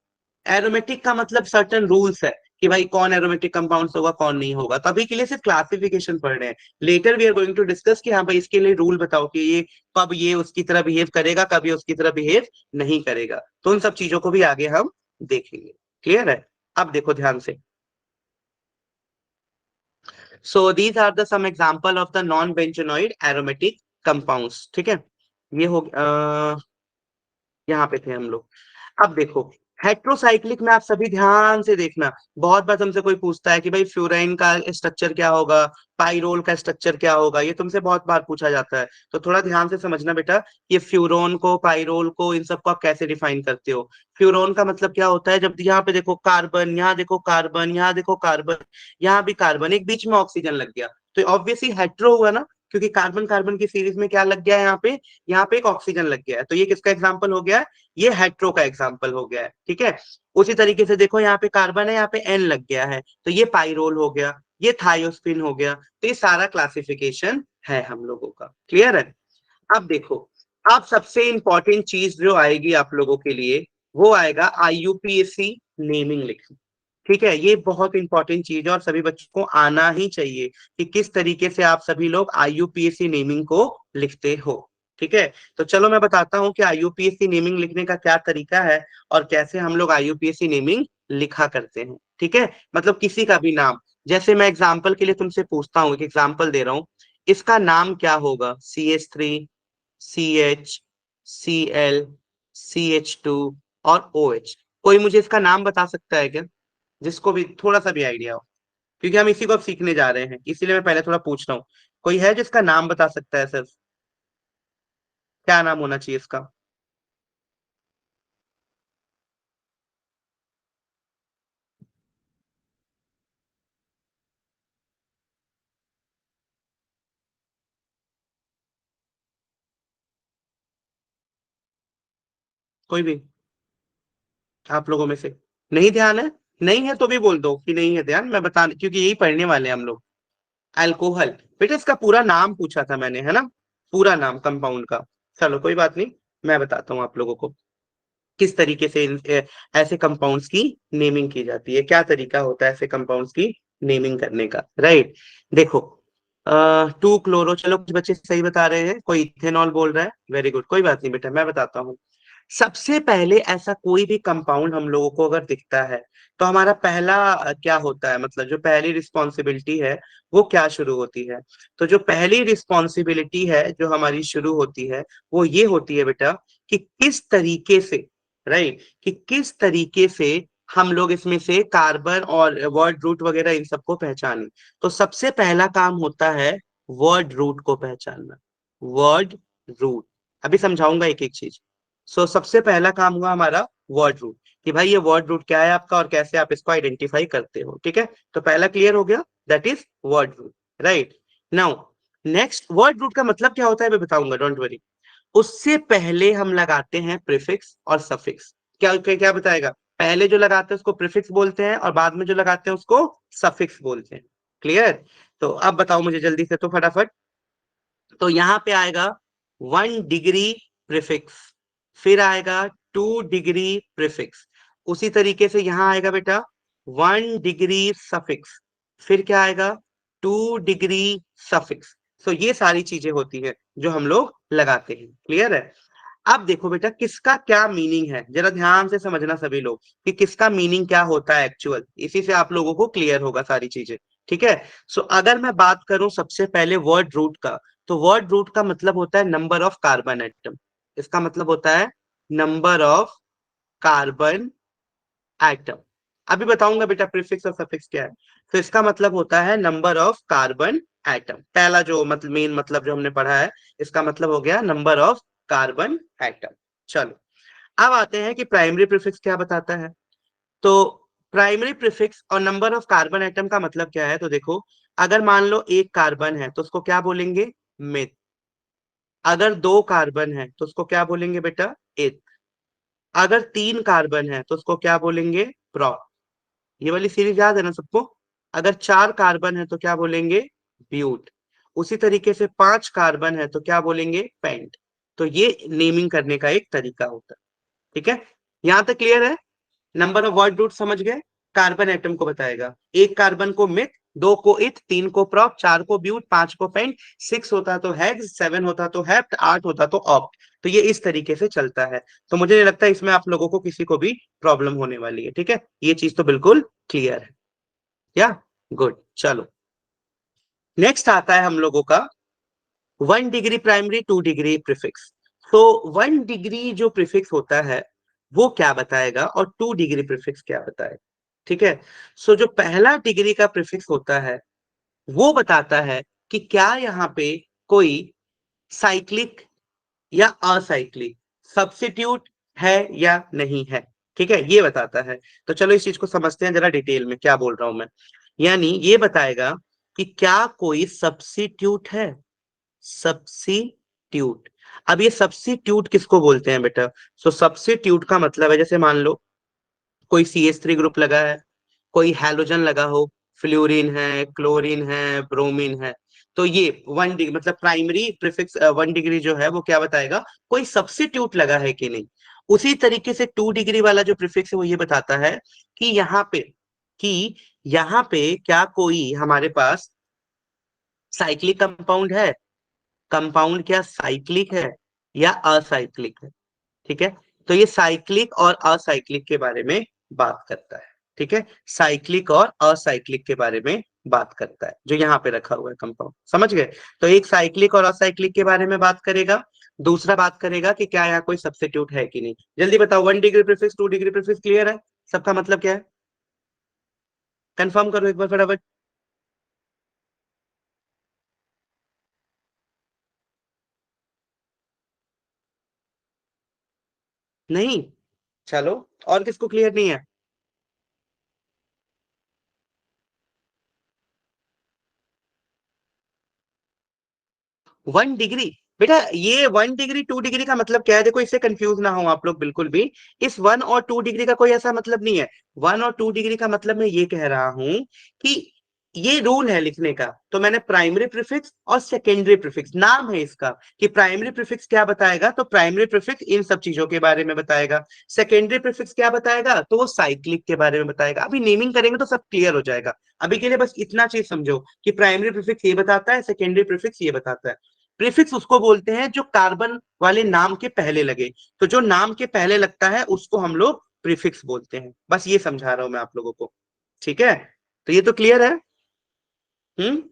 एरोमेटिक का मतलब सर्टेन रूल्स है कि भाई कौन एरोमेटिक कंपाउंड्स होगा कौन नहीं होगा। तो अभी के लिए सिर्फ क्लासिफिकेशन पढ़ रहे हैं। Later we are going to discuss कि हाँ भाई इसके लिए रूल बताओ कि ये कब ये उसकी तरह बिहेव करेगा, कब ये उसकी तरह बिहेव नहीं करेगा। तो उन सब चीजों को भी आगे हम देखेंगे। क्लियर है? अब देखो ध्यान से। So these are the some example of the non benzenoid aromatic compounds, ठीक है। ये हो यहाँ पे थे हम लोग। अब देखो, हेट्रोसाइक्लिक में आप सभी ध्यान से देखना। बहुत बार तुमसे कोई पूछता है कि भाई फ्लोराइन का स्ट्रक्चर क्या होगा, पाइरोल का स्ट्रक्चर क्या होगा, ये तुमसे बहुत बार पूछा जाता है। तो थोड़ा ध्यान से समझना बेटा, ये फ्यूरोन को, पाइरोल को, इन सबको आप कैसे डिफाइन करते हो। फ्यूरोन का मतलब क्या होता है? जब यहाँ पे देखो कार्बन, यहाँ देखो कार्बन, यहाँ देखो कार्बन, यहाँ भी कार्बन, एक बीच में ऑक्सीजन लग गया, तो ऑब्वियसली हेट्रो हुआ ना। क्योंकि कार्बन कार्बन की सीरीज में क्या लग गया है यहाँ पे एक ऑक्सीजन लग गया है, तो ये किसका एग्जाम्पल हो गया है, ये हेट्रो का एग्जाम्पल हो गया है, ठीक है। उसी तरीके से देखो यहाँ पे कार्बन है, यहाँ पे एन लग गया है, तो ये पाइरोल हो गया, ये थायोस्पिन हो गया, तो ये सारा क्लासिफिकेशन है हम लोगों का। क्लियर है। अब देखो, अब सबसे इंपॉर्टेंट चीज जो आएगी आप लोगों के लिए, वो आएगा IUPAC नेमिंग लिखना। ठीक है, ये बहुत इंपॉर्टेंट चीज है और सभी बच्चों को आना ही चाहिए कि किस तरीके से आप सभी लोग IUPAC नेमिंग को लिखते हो। ठीक है, तो चलो मैं बताता हूँ कि IUPAC नेमिंग लिखने का क्या तरीका है और कैसे हम लोग IUPAC नेमिंग लिखा करते हैं। ठीक है, मतलब किसी का भी नाम, जैसे मैं एग्जाम्पल के लिए तुमसे पूछता हूँ, एक एग्जाम्पल दे रहा हूँ, इसका नाम क्या होगा, CH3, CH, Cl, CH2 और OH। कोई मुझे इसका नाम बता सकता है क्या, जिसको भी थोड़ा सा भी आइडिया हो, क्योंकि हम इसी को अब सीखने जा रहे हैं, इसीलिए मैं पहले थोड़ा पूछ रहा हूँ। कोई है जिसका नाम बता सकता है सिर्फ, क्या नाम होना चाहिए इसका। कोई भी आप लोगों में से नहीं ध्यान है, नहीं है तो भी बोल दो कि नहीं है ध्यान, मैं बता, क्योंकि यही पढ़ने वाले हैं हम लोग। अल्कोहल, बेटा इसका पूरा नाम पूछा था मैंने, है ना, पूरा नाम कंपाउंड का। चलो कोई बात नहीं, मैं बताता हूँ आप लोगों को किस तरीके से ऐसे कंपाउंड्स की नेमिंग की जाती है, क्या तरीका होता है ऐसे कंपाउंड्स की नेमिंग करने का। राइट, देखो, 2 क्लोरो, चलो कुछ बच्चे सही बता रहे हैं, कोई इथेनॉल बोल रहा है, वेरी गुड, कोई बात नहीं बेटा, मैं बताता हूँ। सबसे पहले ऐसा कोई भी कंपाउंड हम लोगों को अगर दिखता है, तो हमारा पहला क्या होता है, मतलब जो पहली रिस्पॉन्सिबिलिटी है वो क्या शुरू होती है। तो जो पहली रिस्पॉन्सिबिलिटी है जो हमारी शुरू होती है, वो ये होती है बेटा कि किस तरीके से, राइट, कि किस तरीके से हम लोग इसमें से कार्बन और वर्ड रूट वगैरह इन सबको पहचाने। तो सबसे पहला काम होता है वर्ड रूट को पहचानना, वर्ड रूट। अभी समझाऊंगा एक एक चीज। सबसे पहला काम हुआ हमारा वर्ड रूट, कि भाई ये वर्ड रूट क्या है आपका और कैसे आप इसको आइडेंटिफाई करते हो। ठीक है, तो पहला क्लियर हो गया, that is word root. Right, now next, word root का मतलब क्या होता है मैं बताऊंगा, डोंट वरी। उससे पहले हम लगाते हैं प्रीफिक्स और सफिक्स। क्या क्या क्या बताएगा, पहले जो लगाते हैं उसको प्रीफिक्स बोलते हैं और बाद में जो लगाते हैं उसको सफिक्स बोलते हैं। क्लियर, तो अब बताओ मुझे जल्दी से तो फटाफट। तो यहाँ पे आएगा 1 डिग्री प्रीफिक्स, फिर आएगा 2 डिग्री प्रीफिक्स, उसी तरीके से यहाँ आएगा बेटा 1 डिग्री सफिक्स, फिर क्या आएगा 2 डिग्री सफिक्स। ये सारी चीजें होती है जो हम लोग लगाते हैं। क्लियर है। अब देखो बेटा किसका क्या मीनिंग है, जरा ध्यान से समझना सभी लोग कि किसका मीनिंग क्या होता है एक्चुअल, इसी से आप लोगों को क्लियर होगा सारी चीजें। ठीक है, अगर मैं बात करूं सबसे पहले वर्ड रूट का, तो वर्ड रूट का मतलब होता है नंबर ऑफ कार्बन एटम। इसका मतलब होता है नंबर ऑफ कार्बन एटम। अभी बताऊंगा बेटा प्रीफिक्स और सफिक्स क्या है। तो इसका मतलब होता है नंबर ऑफ कार्बन एटम, पहला जो मतलब मेन मतलब जो हमने पढ़ा है, इसका मतलब हो गया नंबर ऑफ कार्बन एटम। चलो, अब आते हैं कि प्राइमरी प्रीफिक्स क्या बताता है। तो प्राइमरी प्रीफिक्स और नंबर ऑफ कार्बन एटम का मतलब क्या है, तो देखो, अगर मान लो एक कार्बन है तो उसको क्या बोलेंगे, मिथ। अगर 2 कार्बन है तो उसको क्या बोलेंगे बेटा, एथ। अगर 3 कार्बन है तो उसको क्या बोलेंगे, प्रोप। ये वाली सीरीज याद है ना सबको। अगर 4 कार्बन है तो क्या बोलेंगे, ब्यूट। उसी तरीके से 5 कार्बन है तो क्या बोलेंगे, पेंट। तो ये नेमिंग करने का एक तरीका होता है। ठीक है, यहां तक क्लियर है। नंबर ऑफ वर्ड रूट समझ गए, कार्बन एटम को बताएगा, 1 कार्बन को मिथ, 2 को इथ, 3 को प्रॉप, 4 को ब्यूट, 5 को पेंट, 6 होता तो हेक्स, 7 होता तो हेप्ट, 8 होता तो ऑप्ट। तो ये इस तरीके से चलता है। तो मुझे नहीं लगता इसमें आप लोगों को किसी को भी प्रॉब्लम होने वाली है। ठीक है, ये चीज तो बिल्कुल क्लियर है, या गुड। चलो, नेक्स्ट आता है हम लोगों का 1 डिग्री प्राइमरी, 2 डिग्री प्रीफिक्स। तो 1 डिग्री जो प्रीफिक्स होता है वो क्या बताएगा और 2 डिग्री प्रीफिक्स क्या बताएगा। ठीक है, जो पहला डिग्री का प्रीफिक्स होता है वो बताता है कि क्या यहाँ पे कोई साइक्लिक या असाइक्लिक सब्स्टिट्यूट है या नहीं है। ठीक है, ये बताता है। तो चलो इस चीज को समझते हैं जरा डिटेल में, क्या बोल रहा हूं मैं। यानी ये बताएगा कि क्या कोई सब्स्टिट्यूट है, सब्स्टिट्यूट। अब ये सब्स्टिट्यूट किसको बोलते हैं बेटा? सो सब्स्टिट्यूट का मतलब है, जैसे मान लो कोई CH3 ग्रुप लगा है, कोई हैलोजन लगा हो, फ्लोरीन है, क्लोरीन है, ब्रोमीन है, तो ये 1 डिग्री मतलब प्राइमरी प्रीफिक्स 1 डिग्री जो है वो क्या बताएगा, कोई सब्स्टिट्यूट लगा है कि नहीं। उसी तरीके से 2 डिग्री वाला जो प्रीफिक्स है वो ये बताता है कि कि यहाँ पे क्या कोई हमारे पास साइक्लिक कंपाउंड है, कंपाउंड क्या साइक्लिक है या असाइक्लिक है। ठीक है, तो ये साइक्लिक और असाइक्लिक के बारे में बात करता है। ठीक है, साइक्लिक और असाइक्लिक के बारे में बात करता है जो यहाँ पे रखा हुआ है कंपाउंड, समझ गए? तो एक साइक्लिक और असाइक्लिक के बारे में बात करेगा, दूसरा बात करेगा कि क्या यहाँ कोई सब्स्टिट्यूट है कि नहीं। जल्दी बताओ, 1 degree prefix, 2 degree prefix clear है? सबका मतलब क्या है, कंफर्म करो एक बार फटाफट। नहीं, चलो, और किसको क्लियर नहीं है? 1 डिग्री, बेटा ये 1 डिग्री 2 डिग्री का मतलब क्या है, देखो इससे कंफ्यूज ना हो आप लोग बिल्कुल भी। इस 1 और 2 डिग्री का कोई ऐसा मतलब नहीं है। 1 और 2 डिग्री का मतलब मैं ये कह रहा हूं कि ये रूल है लिखने का। तो मैंने प्राइमरी प्रीफिक्स और सेकेंडरी प्रीफिक्स, नाम है इसका, कि प्राइमरी प्रीफिक्स क्या बताएगा, तो प्राइमरी प्रीफिक्स इन सब चीजों के बारे में बताएगा। सेकेंडरी प्रीफिक्स क्या बताएगा, तो वो साइक्लिक के बारे में बताएगा। अभी नेमिंग करेंगे तो सब क्लियर हो जाएगा। अभी के लिए बस इतना चीज समझो कि प्राइमरी प्रीफिक्स ये बताता है, सेकेंडरी प्रीफिक्स ये बताता है। प्रीफिक्स उसको बोलते हैं जो कार्बन वाले नाम के पहले लगे। तो जो नाम के पहले लगता है उसको हम लोग प्रीफिक्स बोलते हैं। बस ये समझा रहा हूं मैं आप लोगों को। ठीक है, तो ये तो क्लियर है। हम्म,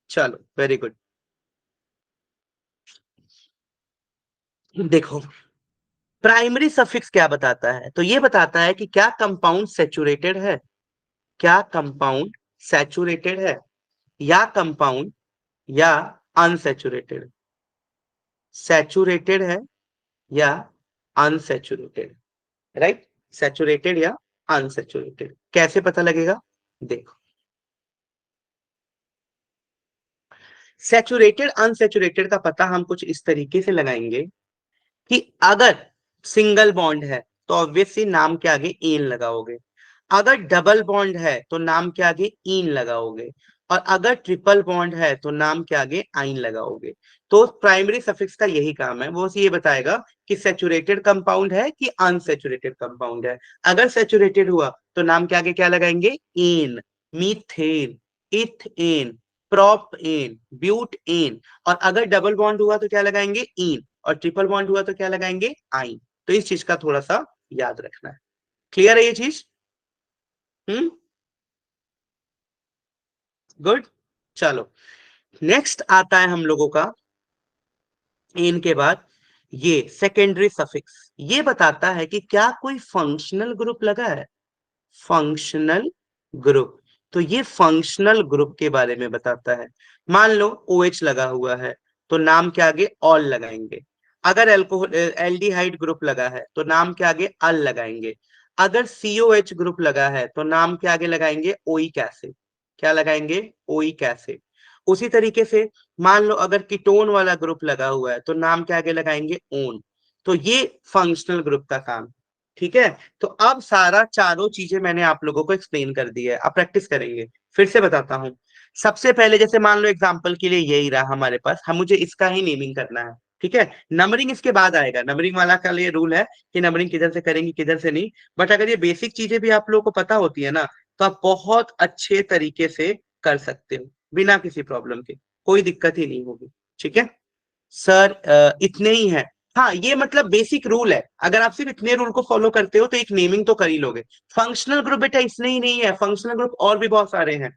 चलो वेरी गुड। देखो, प्राइमरी सफिक्स क्या बताता है, तो ये बताता है कि क्या कंपाउंड सेचुरेटेड है, क्या कंपाउंड सैचुरेटेड है, या कंपाउंड या अनसेचुरेटेड, सैचुरेटेड है या अनसेचुरेटेड, राइट? सैचुरेटेड या अनसैचुरेटेड कैसे पता लगेगा? देखो, सैचुरेटेड अनसैचुरेटेड का पता हम कुछ इस तरीके से लगाएंगे कि अगर सिंगल बॉन्ड है तो ऑब्वियसली नाम के आगे एन लगाओगे, अगर डबल बॉन्ड है तो नाम के आगे इन लगाओगे, और अगर ट्रिपल बॉन्ड है तो नाम के आगे आइन लगाओगे। तो प्राइमरी सफिक्स का यही काम है, वो ये बताएगा कि सैचुरेटेड कंपाउंड है कि अनसैचुरेटेड कंपाउंड है। अगर सैचुरेटेड हुआ तो नाम के आगे क्या लगाएंगे, इन, मीथेन, इथेन, प्रोपेन, ब्यूटेन। और अगर डबल बॉन्ड हुआ तो क्या लगाएंगे, इन, और ट्रिपल बॉन्ड हुआ तो क्या लगाएंगे, आइन। तो इस चीज का थोड़ा सा याद रखना है। क्लियर है ये चीज? हम्म, गुड। चलो, नेक्स्ट आता है हम लोगों का इन के बाद ये सेकेंडरी सफिक्स। ये बताता है कि क्या कोई फंक्शनल ग्रुप लगा है, फंक्शनल ग्रुप। तो ये फंक्शनल ग्रुप के बारे में बताता है। मान लो OH लगा हुआ है तो नाम के आगे ऑल लगाएंगे। अगर एल्कोहल एल्डिहाइड ग्रुप लगा है तो नाम के आगे अल लगाएंगे। अगर COH ग्रुप लगा है तो नाम के आगे लगाएंगे ओइक एसिड। क्या लगाएंगे, ओइक एसिड। उसी तरीके से मान लो अगर कीटोन वाला ग्रुप लगा हुआ है तो नाम के आगे लगाएंगे ओन। तो ये फंक्शनल ग्रुप का काम। ठीक है, तो अब सारा चारों चीजें मैंने आप लोगों को एक्सप्लेन कर दी है। अब प्रैक्टिस करेंगे, फिर से बताता हूँ। सबसे पहले जैसे मान लो एग्जांपल के लिए यही रहा हमारे पास, हम मुझे इसका ही नेमिंग करना है। ठीक है, नंबरिंग इसके बाद आएगा, नंबरिंग वाला का लिए रूल है कि नंबरिंग किधर से करेंगे किधर से नहीं। बट अगर ये बेसिक चीजें भी आप लोगों को पता होती है ना, तो आप बहुत अच्छे तरीके से कर सकते हो बिना किसी प्रॉब्लम के, कोई दिक्कत ही नहीं होगी। ठीक है सर, इतने ही है। हाँ, ये मतलब बेसिक रूल है, अगर आप सिर्फ इतने रूल को फॉलो करते हो तो एक नेमिंग तो कर ही लोगे। फंक्शनल ग्रुप बेटा इसने ही नहीं है, फंक्शनल ग्रुप और भी बहुत सारे हैं।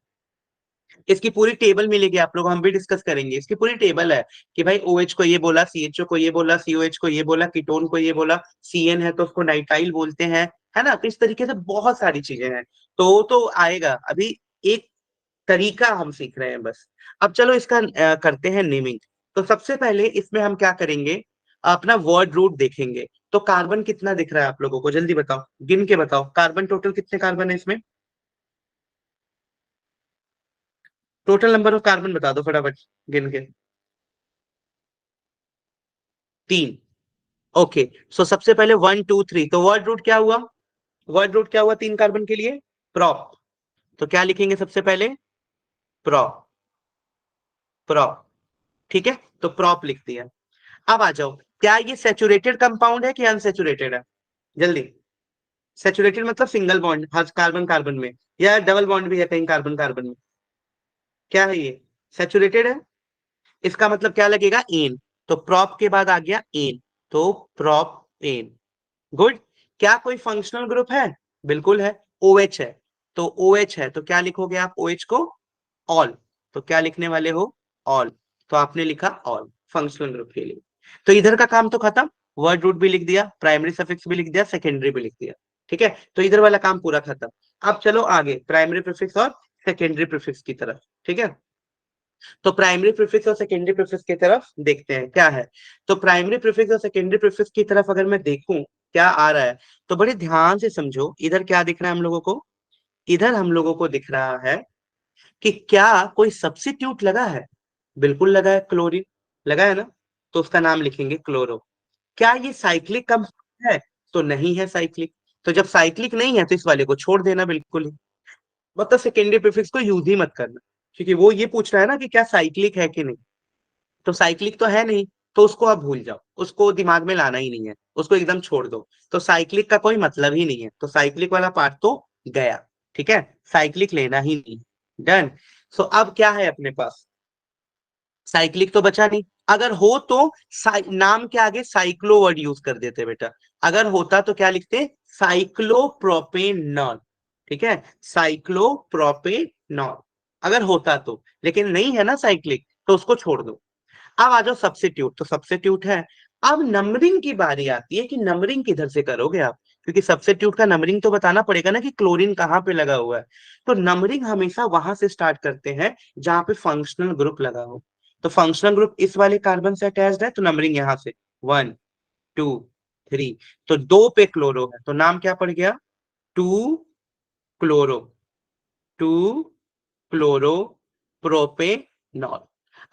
इसकी पूरी टेबल मिलेगी आप लोग, हम भी डिस्कस करेंगे, इसकी पूरी टेबल है कि भाई OH को ये बोला, CHO को ये बोला, COH को ये बोला, कीटोन को ये बोला, CN है तो उसको नाइट्राइल बोलते हैं, है ना? तो इस तरीके से बहुत सारी चीजें हैं। तो आएगा, अभी एक तरीका हम सीख रहे हैं बस। अब चलो इसका करते हैं नेमिंग। तो सबसे पहले इसमें हम क्या करेंगे, अपना वर्ड रूट देखेंगे। तो कार्बन कितना दिख रहा है आप लोगों को, जल्दी बताओ, गिन के बताओ, कार्बन टोटल कितने कार्बन है इसमें, टोटल नंबर ऑफ कार्बन बता दो फटाफट गिन के। 3। ओके, सो सबसे पहले 1 2 3, तो वर्ड रूट क्या हुआ? वर्ड रूट क्या हुआ 3 कार्बन के लिए? प्रॉप। तो क्या लिखेंगे सबसे पहले? प्रॉप। प्रॉप, ठीक है, तो प्रॉप लिख दिया। अब आ जाओ, क्या ये सेचुरेटेड कंपाउंड है कि अनसेचुरेटेड है? जल्दी। सेचुरेटेड मतलब सिंगल बॉन्ड हर कार्बन कार्बन में, या डबल बॉन्ड भी है कहीं कार्बन कार्बन में? क्या है ये? सेचुरेटेड है। इसका मतलब क्या लगेगा? एन। तो प्रॉप के बाद आ गया एन, तो प्रॉप एन। गुड। क्या कोई फंक्शनल ग्रुप है? बिल्कुल है, OH है। तो OH है तो क्या लिखोगे आप OH को? ऑल। तो क्या लिखने वाले हो? ऑल। तो आपने लिखा ऑल फंक्शनल ग्रुप के लिए। तो इधर का काम तो खत्म, वर्ड रूट भी लिख दिया, प्राइमरी सफिक्स भी लिख दिया, सेकेंडरी भी लिख दिया। ठीक है, तो इधर वाला काम पूरा खत्म। अब चलो आगे प्राइमरी प्रीफिक्स और सेकेंडरी प्रीफिक्स की तरफ। ठीक है, तो प्राइमरी प्रीफिक्स और सेकेंडरी प्रीफिक्स की तरफ देखते हैं क्या है। तो प्राइमरी प्रीफिक्स और सेकेंडरी प्रीफिक्स की तरफ अगर मैं देखूं क्या आ रहा है, तो बड़े ध्यान से समझो। इधर क्या दिख रहा है हम लोगों को? इधर हम लोगों को दिख रहा है कि क्या कोई सब्स्टिट्यूट लगा है? बिल्कुल लगा है, क्लोरीन लगा है ना, तो उसका नाम लिखेंगे क्लोरो। क्या ये साइक्लिक कंपाउंड है? तो नहीं है साइक्लिक। तो जब साइक्लिक नहीं है तो इस वाले को छोड़ देना बिल्कुल ही, मतलब सेकेंडरी प्रीफिक्स को यूज ही मत करना, क्योंकि वो ये पूछ रहा है ना कि क्या साइक्लिक है कि नहीं। तो साइक्लिक तो है नहीं, तो उसको आप भूल जाओ, उसको दिमाग में लाना ही नहीं है, उसको एकदम छोड़ दो। तो साइक्लिक का कोई मतलब ही नहीं है, तो साइक्लिक वाला पार्ट तो गया। ठीक है, साइक्लिक लेना ही नहीं। डन। सो अब क्या है अपने पास? साइक्लिक तो बचा नहीं। अगर हो तो नाम के आगे साइक्लो वर्ड यूज कर देते बेटा। अगर होता तो क्या लिखते? साइक्लोप्रोपेनॉल। ठीक है, साइक्लोप्रोपेनॉल अगर होता तो, लेकिन नहीं है ना साइक्लिक, तो उसको छोड़ दो। अब आ जाओ सब्स्टिट्यूट, तो सब्स्टिट्यूट है। अब नंबरिंग की बारी आती है कि नंबरिंग किधर से करोगे आप, क्योंकि सब्स्टिट्यूट का नंबरिंग तो बताना पड़ेगा ना कि क्लोरीन कहाँ पे लगा हुआ है। तो नंबरिंग हमेशा वहां से स्टार्ट करते हैं जहां पे फंक्शनल ग्रुप लगा हो। तो फंक्शनल ग्रुप इस वाले कार्बन से अटैच्ड है, तो नंबरिंग यहाँ से 1 2 3। तो 2 पे क्लोरो है, तो नाम क्या पड़ गया? 2 क्लोरो। 2 chloro propanol.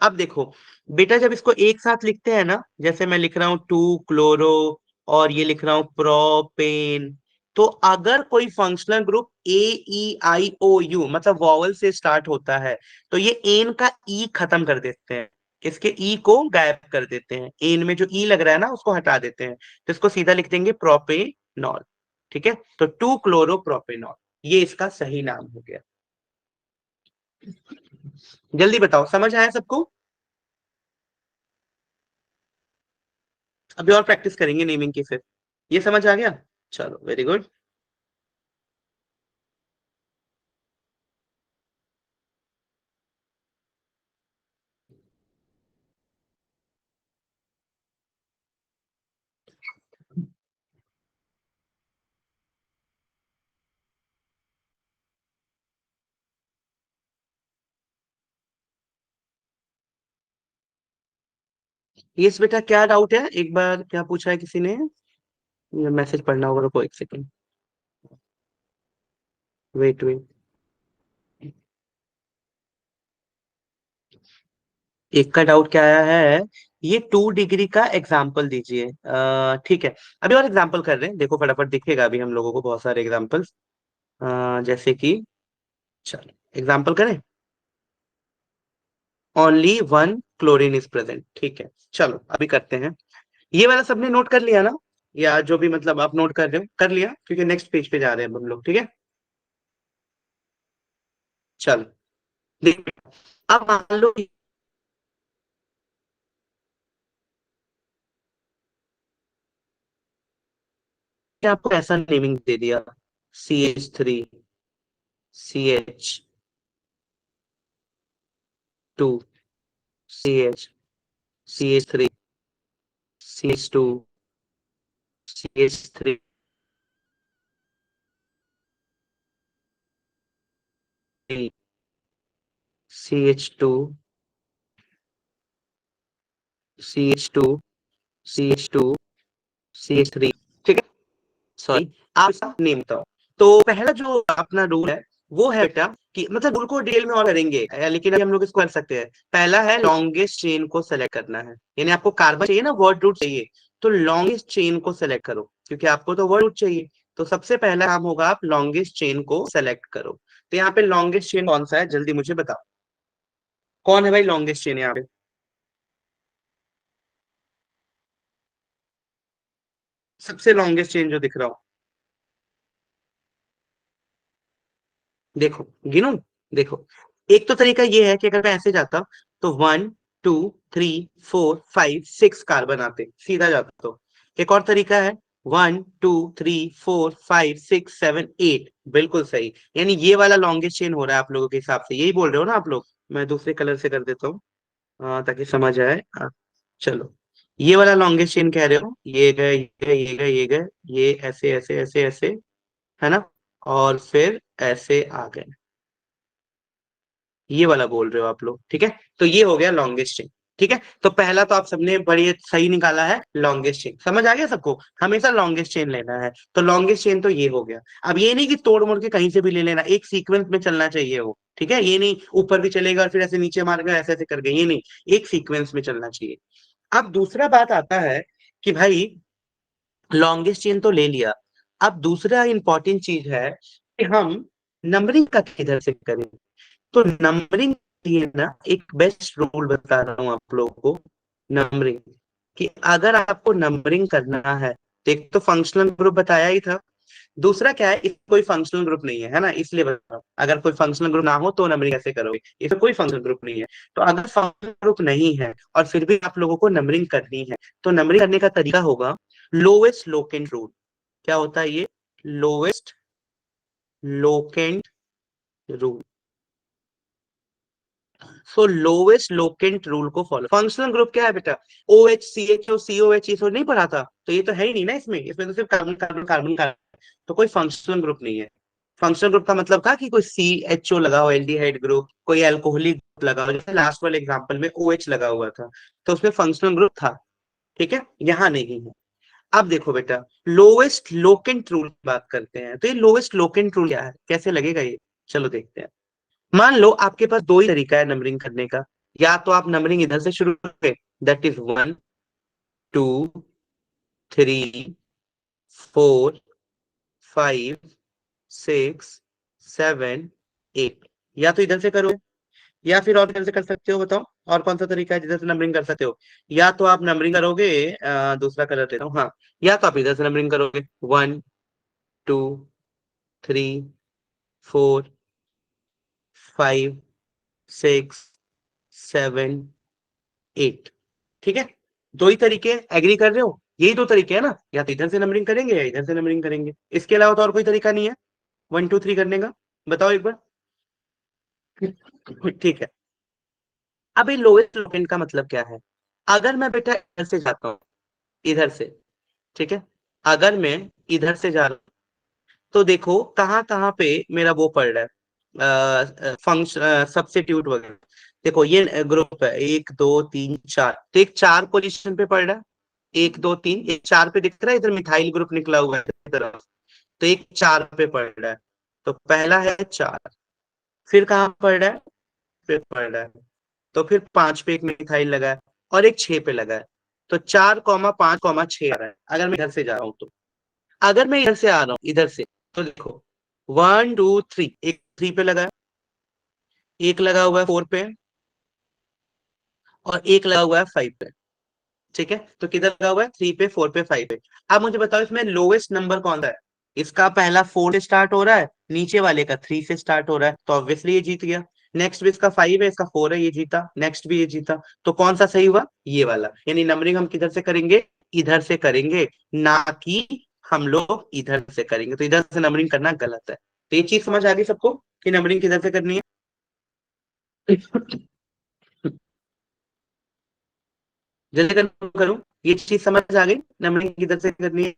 अब देखो बेटा, जब इसको एक साथ लिखते हैं ना, जैसे मैं लिख रहा हूं 2 क्लोरो और ये लिख रहा हूं प्रोपेन, तो अगर कोई फंक्शनल ग्रुप AEIOU मतलब वॉवल से स्टार्ट होता है, तो ये एन का ई खत्म कर देते हैं, इसके ई को गायब कर देते हैं, एन में जो ई लग रहा है ना उसको हटा देते हैं, तो इसको सीधा लिख देंगे प्रोपेनॉल। ठीक है, तो 2 क्लोरो प्रोपेनॉल, ये इसका सही नाम हो गया। जल्दी बताओ, समझ आया सबको? अभी और प्रैक्टिस करेंगे नेमिंग की फिर। ये समझ आ गया? चलो वेरी गुड। यस बेटा, क्या डाउट है? एक बार क्या पूछा है किसी ने? ये मैसेज पढ़ना होगा, रुको एक सेकंड। वेट वेट, एक का डाउट क्या आया है? ये 2 डिग्री का एग्जाम्पल दीजिए। ठीक है, अभी और एग्जाम्पल कर रहे हैं, देखो फटाफट दिखेगा अभी हम लोगों को बहुत सारे एग्जाम्पल्स। जैसे कि, चलो एग्जाम्पल करें। Only 1 chlorine is present. ठीक है, चलो अभी करते हैं। ये वाला सबने नोट कर लिया ना, या जो भी मतलब आप नोट कर रहे हो कर लिया, क्योंकि नेक्स्ट पेज पे जा रहे हैं हम लोग। ठीक है, चलो देखिए, अब मान लो कि आपको ऐसा नेमिंग दे दिया, CH3, CH2, CH3, CH2, CH3, CH2, CH2, CH2, CH3। ठीक है, सॉरी, आप इसका नेम बताओ। तो पहला जो अपना रूल है वो है बेटा कि मतलब रूल को डिटेल में और करेंगे, लेकिन अभी हम लोग इसको कर सकते हैं। पहला है लॉन्गेस्ट चेन को सेलेक्ट करना है, यानी आपको कार्बन चाहिए ना, वर्ड रूट चाहिए, तो लॉन्गेस्ट चेन को सेलेक्ट करो, क्योंकि आपको तो वर्ड रूट चाहिए। तो सबसे पहला काम होगा, आप लॉन्गेस्ट चेन को सेलेक्ट करो। तो यहाँ पे लॉन्गेस्ट चेन कौन सा है, जल्दी मुझे बताओ, कौन है भाई लॉन्गेस्ट चेन यहाँ पे? सबसे लॉन्गेस्ट चेन जो दिख रहा हो, देखो, गिनो, देखो। एक तो तरीका ये है कि अगर मैं ऐसे जाता तो 1 2 3 4 5 6 कार्बन आते, सीधा जाता तो। एक और तरीका है 1 2 3 4 5 6 7 8, बिल्कुल सही। यानी ये वाला लॉन्गेस्ट चेन हो रहा है आप लोगों के हिसाब से, यही बोल रहे हो ना आप लोग? मैं दूसरे कलर से कर देता हूँ, ताकि समझ आए। चलो, ये वाला लॉन्गेस्ट चेन कह रहे हो, ये गए ये गए ये गए ये गए, ये ऐसे ऐसे ऐसे ऐसे, है ना, और फिर ऐसे आ गए, ये वाला बोल रहे हो आप लोग, ठीक है। तो ये हो गया लॉन्गेस्ट चेन, ठीक है। तो पहला तो आप सबने बड़ी सही निकाला है, लॉन्गेस्ट चेन समझ आ गया सबको, हमेशा लॉन्गेस्ट चेन लेना है। तो लॉन्गेस्ट चेन तो ये हो गया। अब ये नहीं कि तोड़ मोड़ के कहीं से भी ले लेना, एक सीक्वेंस में चलना चाहिए वो, ठीक है। ये नहीं ऊपर भी चलेगा और फिर ऐसे नीचे मारेगा, ऐसे ऐसे करके, ये नहीं, एक सीक्वेंस में चलना चाहिए। अब दूसरा बात आता है कि भाई लॉन्गेस्ट चेन तो ले लिया, अब दूसरा इंपॉर्टेंट चीज है कि हम नंबरिंग का किधर से करें। तो नंबरिंग लिए ना एक बेस्ट रूल बता रहा हूँ आप लोगों को, नंबरिंग, कि अगर आपको नंबरिंग करना है, तो एक तो फंक्शनल ग्रुप बताया ही था, दूसरा क्या है, इसमें कोई फंक्शनल ग्रुप नहीं है, है ना, इसलिए बता रहा हूं। अगर कोई फंक्शनल ग्रुप ना हो तो नंबरिंग कैसे करोगे, इसमें कोई फंक्शनल ग्रुप नहीं है। तो अगर फंक्शनल ग्रुप नहीं है और फिर भी आप लोगों को नंबरिंग करनी है, तो नंबरिंग करने का तरीका होगा लोवेस्ट लोकेंट रूल। क्या होता है ये? Lowest locant rule. So lowest locant rule को फॉलो। फंक्शनल ग्रुप क्या है बेटा? O H C H O C O H, ये तो नहीं पढ़ा था? तो ये तो है ही नहीं ना इसमें, इसमें तो सिर्फ कार्बन कार्बन कार्बन कार्बन, तो कोई फंक्शनल ग्रुप नहीं है। फंक्शनल ग्रुप का मतलब था कि कोई सी एच ओ लगा हो, एल्डिहाइड ग्रुप, कोई अल्कोहलिक ग्रुप लगा हो, जैसे लास्ट वाले एग्जांपल में ओ एच लगा हुआ था, तो उसमें फंक्शनल ग्रुप था, ठीक है, यहाँ नहीं है। अब देखो बेटा, लोवेस्ट लोकेंट रूल की बात करते हैं, तो ये लोवेस्ट लोकेंट रूल क्या है, कैसे लगेगा ये, चलो देखते हैं। मान लो आपके पास दो ही तरीका है नंबरिंग करने का, या तो आप नंबरिंग इधर से शुरू करें, दैट इज 1 2 3 4 5 6 7 8, या तो इधर से करो, या फिर और इधर से कर सकते हो, बताओ और कौन सा तरीका है जिधर से नंबरिंग कर सकते हो। या तो आप नंबरिंग करोगे, दूसरा कलर देता हूँ, हाँ, या तो आप इधर से नंबरिंग करोगे, 1 2 3 4 5 6 7 8, ठीक है। दो ही तरीके, एग्री कर रहे हो? यही दो तरीके हैं ना, या तो इधर से नंबरिंग करेंगे या इधर से नंबरिंग करेंगे, इसके अलावा तो और कोई तरीका नहीं है 1 2 3 करने का, बताओ एक बार। ठीक है। अब ये लोएस्ट लोकेंट का मतलब क्या है? अगर मैं बेटा इधर से जाता हूँ, इधर से, ठीक है, अगर मैं इधर से जा रहा हूँ, तो देखो कहाँ कहाँ पे मेरा वो पड़ रहा है, फंक्शन सब्स्टिट्यूट वगैरह। देखो ये ग्रुप है 1 2 3 4, तो एक 4 पोजीशन पे पड़ रहा है, 1 2 3, एक 4 पे दिख रहा है, इधर मिथाइल ग्रुप निकला हुआ है इस तरफ, तो एक 4 पे पड़ रहा है। तो पहला है 4, फिर कहाँ पड़ रहा है, पे पड़ रहा है, तो फिर 5 पे एक मिथाइल लगा है, और एक 6 पे लगा है। तो 4 5 6 आ रहा है, अगर मैं इधर से जा रहा हूँ तो। अगर मैं इधर से आ रहा हूँ, इधर से, तो देखो 1 2 3, एक 3 पे लगा है, एक लगा हुआ है 4 पे, और एक लगा हुआ है 5 पे, ठीक है। तो किधर लगा हुआ है, 3 पे 4 पे 5 पे। अब मुझे बताओ इसमें लोवेस्ट नंबर कौन सा है? इसका पहला 4 से स्टार्ट हो रहा है, नीचे वाले का 3 से स्टार्ट हो रहा है, तो ऑब्वियसली ये जीत गया। नेक्स्ट भी इसका 5 है, इसका 4 है, ये जीता, नेक्स्ट भी ये जीता। तो कौन सा सही हुआ, ये वाला। यानी नंबरिंग हम किधर से करेंगे, इधर से करेंगे, ना कि हम लोग इधर से करेंगे। तो इधर से नंबरिंग करना गलत है। तो ये चीज समझ आ गई सबको कि नंबरिंग किधर से करनी है? जल्दी करूं, ये चीज समझ आ गई, नंबरिंग किधर से करनी है?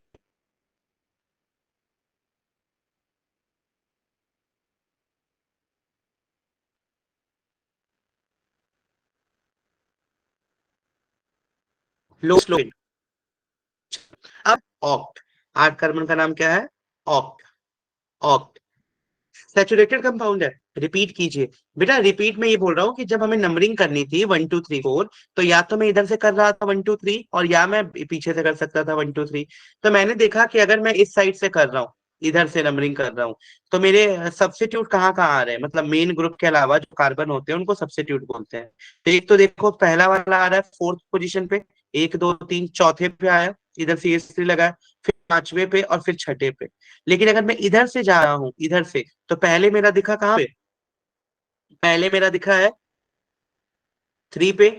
लो स्लो। अब ऑक्ट, 8 कार्बन का नाम क्या है, ऑक्ट, ऑक्ट सैचुरेटेड कंपाउंड है, रिपीट कीजिए। बेटा रिपीट में ये बोल रहा हूँ कि जब हमें नंबरिंग करनी थी 1 2 3 4, तो या तो मैं इधर से कर रहा था 1 2 3, और या मैं पीछे से कर सकता था 1 2 3। तो मैंने देखा कि अगर मैं इस साइड से कर रहा हूँ, इधर से नंबरिंग कर रहा हूँ, तो मेरे सब्स्टिट्यूट कहाँ कहाँ आ रहे हैं, मतलब मेन ग्रुप के अलावा जो कार्बन होते हैं उनको सब्स्टिट्यूट बोलते हैं। तो एक तो देखो पहला वाला आ रहा है फोर्थ पोजीशन पे, 1 2 3 चौथे पे आया, इधर CH3 लगा, फिर पांचवे पे और फिर छठे पे। लेकिन अगर मैं इधर से जा रहा हूँ, इधर से, तो पहले मेरा दिखा कहाँ पे, पहले मेरा दिखा है 3 पे,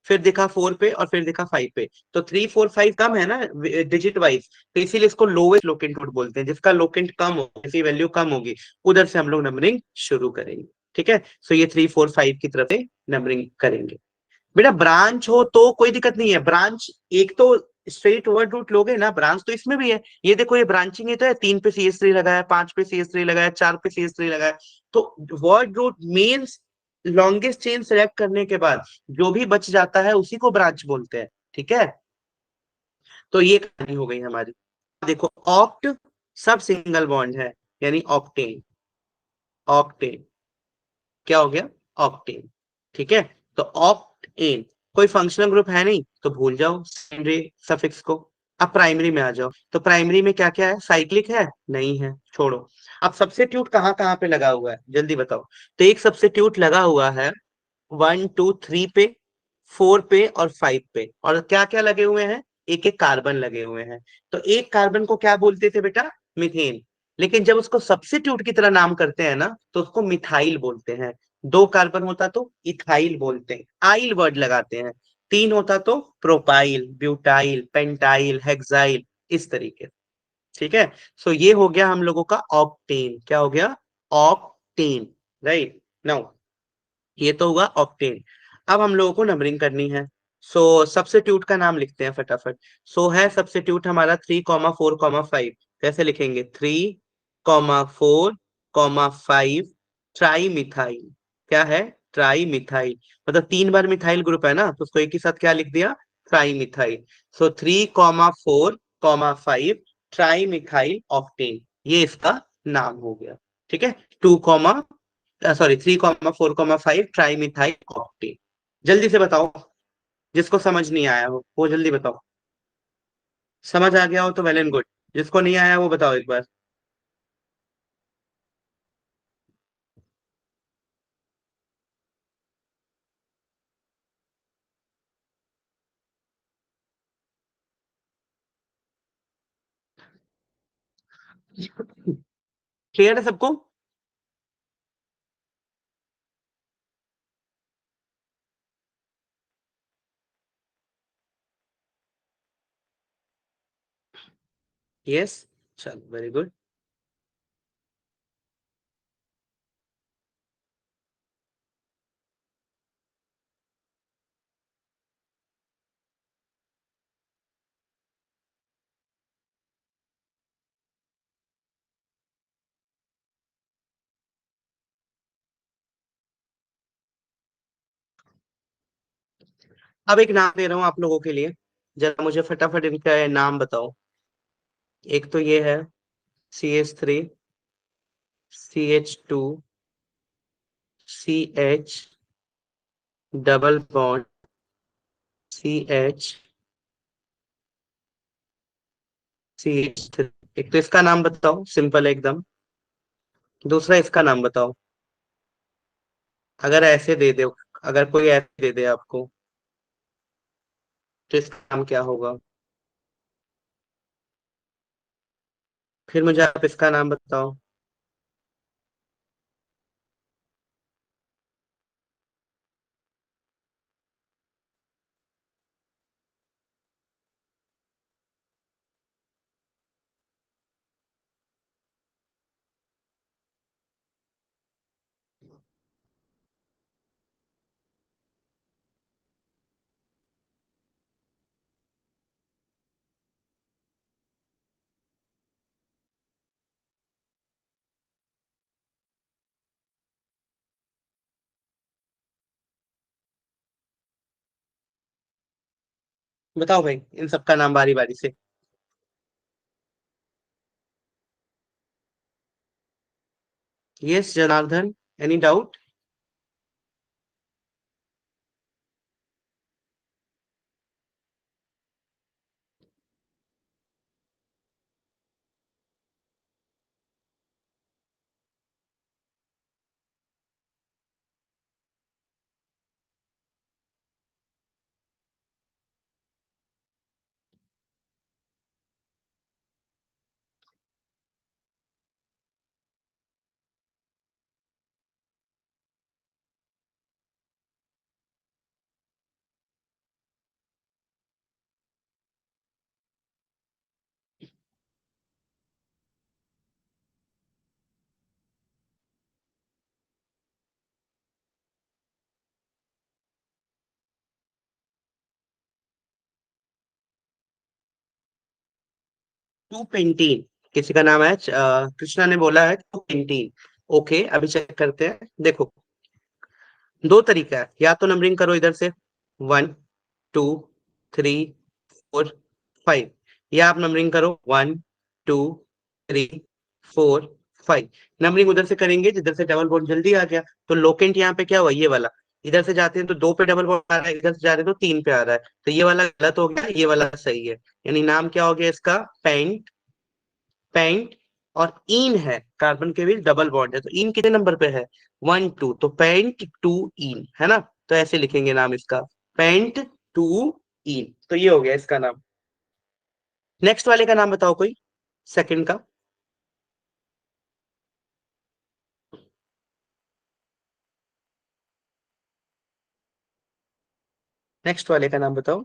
फिर दिखा 4 पे, और फिर दिखा 5 पे। तो 3 4 5 कम है ना डिजिट वाइज, तो इसीलिए इसको लोएस्ट लोकेंट वर्ड बोलते हैं। जिसका लोकेंट कम हो, किसी वैल्यू कम होगी, उधर से हम लोग नंबरिंग शुरू करेंगे। ठीक है, सो ये 3 4 5 की तरफ से नंबरिंग करेंगे। बेटा ब्रांच हो तो कोई दिक्कत नहीं है, ब्रांच एक तो स्ट्रेट वर्ड रूट लोगे ना, ब्रांच तो इसमें भी है। ये देखो ये ब्रांचिंग ही तो है, 3 पे CH3 लगा है, 5 पे CH3 लगा है, 4 पे CH3 लगा है। तो word root means longest chain select करने के बाद जो भी बच जाता है उसी को ब्रांच बोलते हैं। ठीक है, तो ये कहानी हो गई हमारी। देखो ऑप्ट सब सिंगल बॉन्ड है, यानी ऑप्टेन, ऑप्टेन क्या हो गया, ऑक्टेन। ठीक है, तो ऑक्ट एन कोई फंक्शनल ग्रुप है नहीं, तो भूल जाओ सेकेंडरी सफिक्स को। अब प्राइमरी में आ जाओ, तो प्राइमरी में क्या क्या है, साइक्लिक है, नहीं है, छोड़ो। अब सब्स्टिट्यूट कहाँ कहाँ पे लगा हुआ है जल्दी बताओ। तो एक सब्स्टिट्यूट लगा हुआ है 1 2 3 पे, 4 पे और 5 पे, और क्या क्या लगे हुए हैं, एक एक कार्बन लगे हुए हैं। तो एक कार्बन को क्या बोलते थे बेटा, मीथेन। लेकिन जब उसको सब्स्टिट्यूट की तरह नाम करते हैं ना, तो उसको मिथाइल बोलते हैं। 2 कार्बन होता तो इथाइल बोलते हैं, आइल वर्ड लगाते हैं। 3 होता तो प्रोपाइल, ब्यूटाइल, पेंटाइल, हेक्साइल, इस तरीके से। ठीक है, सो ये हो गया हम लोगों का ऑक्टेन। क्या हो गया, ऑक्टेन। राइट नाउ ये तो हुआ ऑक्टेन। अब हम लोगों को नंबरिंग करनी है। सो सब्स्टिट्यूट का नाम लिखते हैं फटाफट। सो है सब्स्टिट्यूट हमारा 3 4 5। कैसे लिखेंगे, 3 4 5 ट्राई मिथाइल। क्या है, ट्राई मिथाइल। मतलब 3 बार मिथाइल ग्रुप है ना, तो उसको एक ही साथ क्या लिख दिया, ट्राई मिथाइल। सो 3 4 5 ट्राई मिथाइल ऑक्टेन, ये इसका नाम हो गया। ठीक है, 3 4 5 ट्राई मिथाइल ऑक्टेन। जल्दी से बताओ, जिसको समझ नहीं आया हो वो जल्दी बताओ। समझ आ गया हो तो वेल एंड गुड, जिसको नहीं आया वो बताओ एक बार। क्लियर है सबको। यस, चलो वेरी गुड। अब एक नाम दे रहा हूँ आप लोगों के लिए, जरा मुझे फटाफट इनका नाम बताओ। एक तो ये है CH3, CH2, CH double bond, CH, CH3। एक तो इसका नाम बताओ, सिंपल एकदम। दूसरा इसका नाम बताओ, अगर ऐसे दे दे, अगर कोई ऐसे दे दे आपको, तो इसका नाम क्या होगा। फिर मुझे आप इसका नाम बताओ। बताओ भाई इन सबका नाम बारी बारी से। Yes Janardan, any doubt? 2 pentene, किसी का नाम है कृष्णा ने बोला है 2 पेंटीन। ओके, अभी चेक करते हैं। देखो, दो तरीका है, या तो नंबरिंग करो इधर से 1 2 3 4 5, या आप नंबरिंग करो 1 2 3 4 5। नंबरिंग उधर से करेंगे जिधर से डबल बॉन्ड जल्दी आ गया। तो लोकेंट यहाँ पे क्या हुआ, ये वाला। इधर से जाते हैं तो 2 पे डबल बॉन्ड आ रहा है, इधर से जा रहे हैं तो 3 पे आ रहा है, तो ये वाला गलत हो गया, ये वाला सही है। यानी नाम क्या हो गया इसका, पेंट। पेंट। और इन है, कार्बन के बीच डबल बॉन्ड है, तो इन कितने नंबर पे है, 1 2, तो पेंट टू इन है ना। तो ऐसे लिखेंगे नाम इसका, पेंट टू इन। तो ये हो गया इसका नाम। नेक्स्ट वाले का नाम बताओ कोई, सेकंड का। नेक्स्ट वाले का नाम बताओ।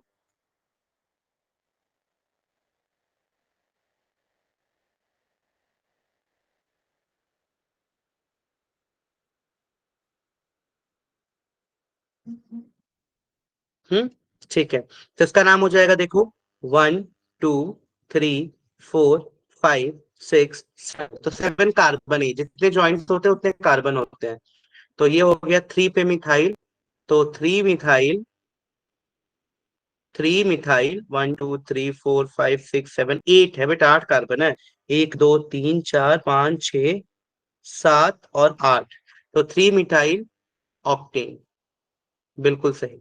हम्म, ठीक है। तो इसका नाम हो जाएगा, देखो, 1 2 3 4 5 6 7। तो 7 कार्बन है, जितने ज्वाइंट्स होते हैं उतने कार्बन होते हैं। तो ये हो गया 3 पे मिथाइल। तो 3 मिथाइल 1 2 3 4 5 6 7 8 है बेटा, 8 कार्बन है। 1 2 3 4 5 6 7 और 8। तो 3 मिथाइल ऑक्टेन, बिल्कुल सही।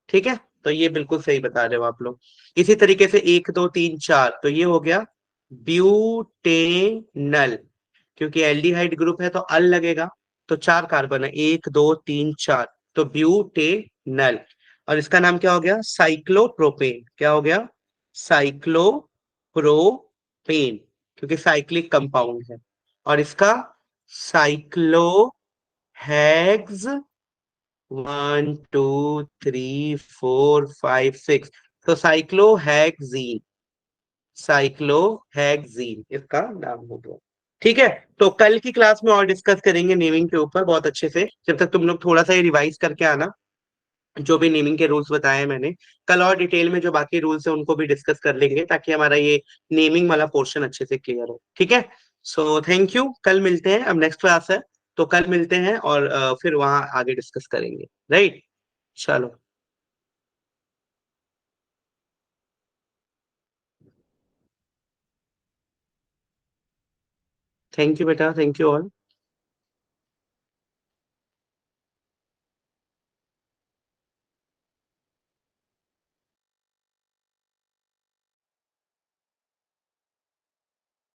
ठीक है, तो ये बिल्कुल सही बता रहे हो आप लोग। इसी तरीके से 1 2 3 4, तो ये हो गया ब्यूटेनल। क्योंकि एल्डिहाइड ग्रुप है तो अल लगेगा। तो 4 कार्बन है, 1 2 3 4, तो ब्यूटेनल। और इसका नाम क्या हो गया, साइक्लोप्रोपेन। क्या हो गया, साइक्लोप्रोपेन, क्योंकि साइक्लिक कंपाउंड है। और इसका साइक्लोहेक्स 1 2 3 4 5 6, तो साइक्लोहेक्सीन। साइक्लोहेक्सीन इसका नाम हो गया। ठीक है। तो कल की क्लास में और डिस्कस करेंगे नेमिंग के ऊपर बहुत अच्छे से। जब तक तुम लोग थोड़ा सा ही रिवाइज करके आना, जो भी नेमिंग के रूल्स बताए मैंने। कल और डिटेल में जो बाकी रूल्स है उनको भी डिस्कस कर लेंगे, ताकि हमारा ये नेमिंग वाला पोर्शन अच्छे से क्लियर हो। ठीक है। सो थैंक यू, कल मिलते हैं। अब नेक्स्ट क्लास है, तो कल मिलते हैं और फिर वहां आगे डिस्कस करेंगे। राइट। चलो। थैंक यू बेटा, थैंक यू ऑल।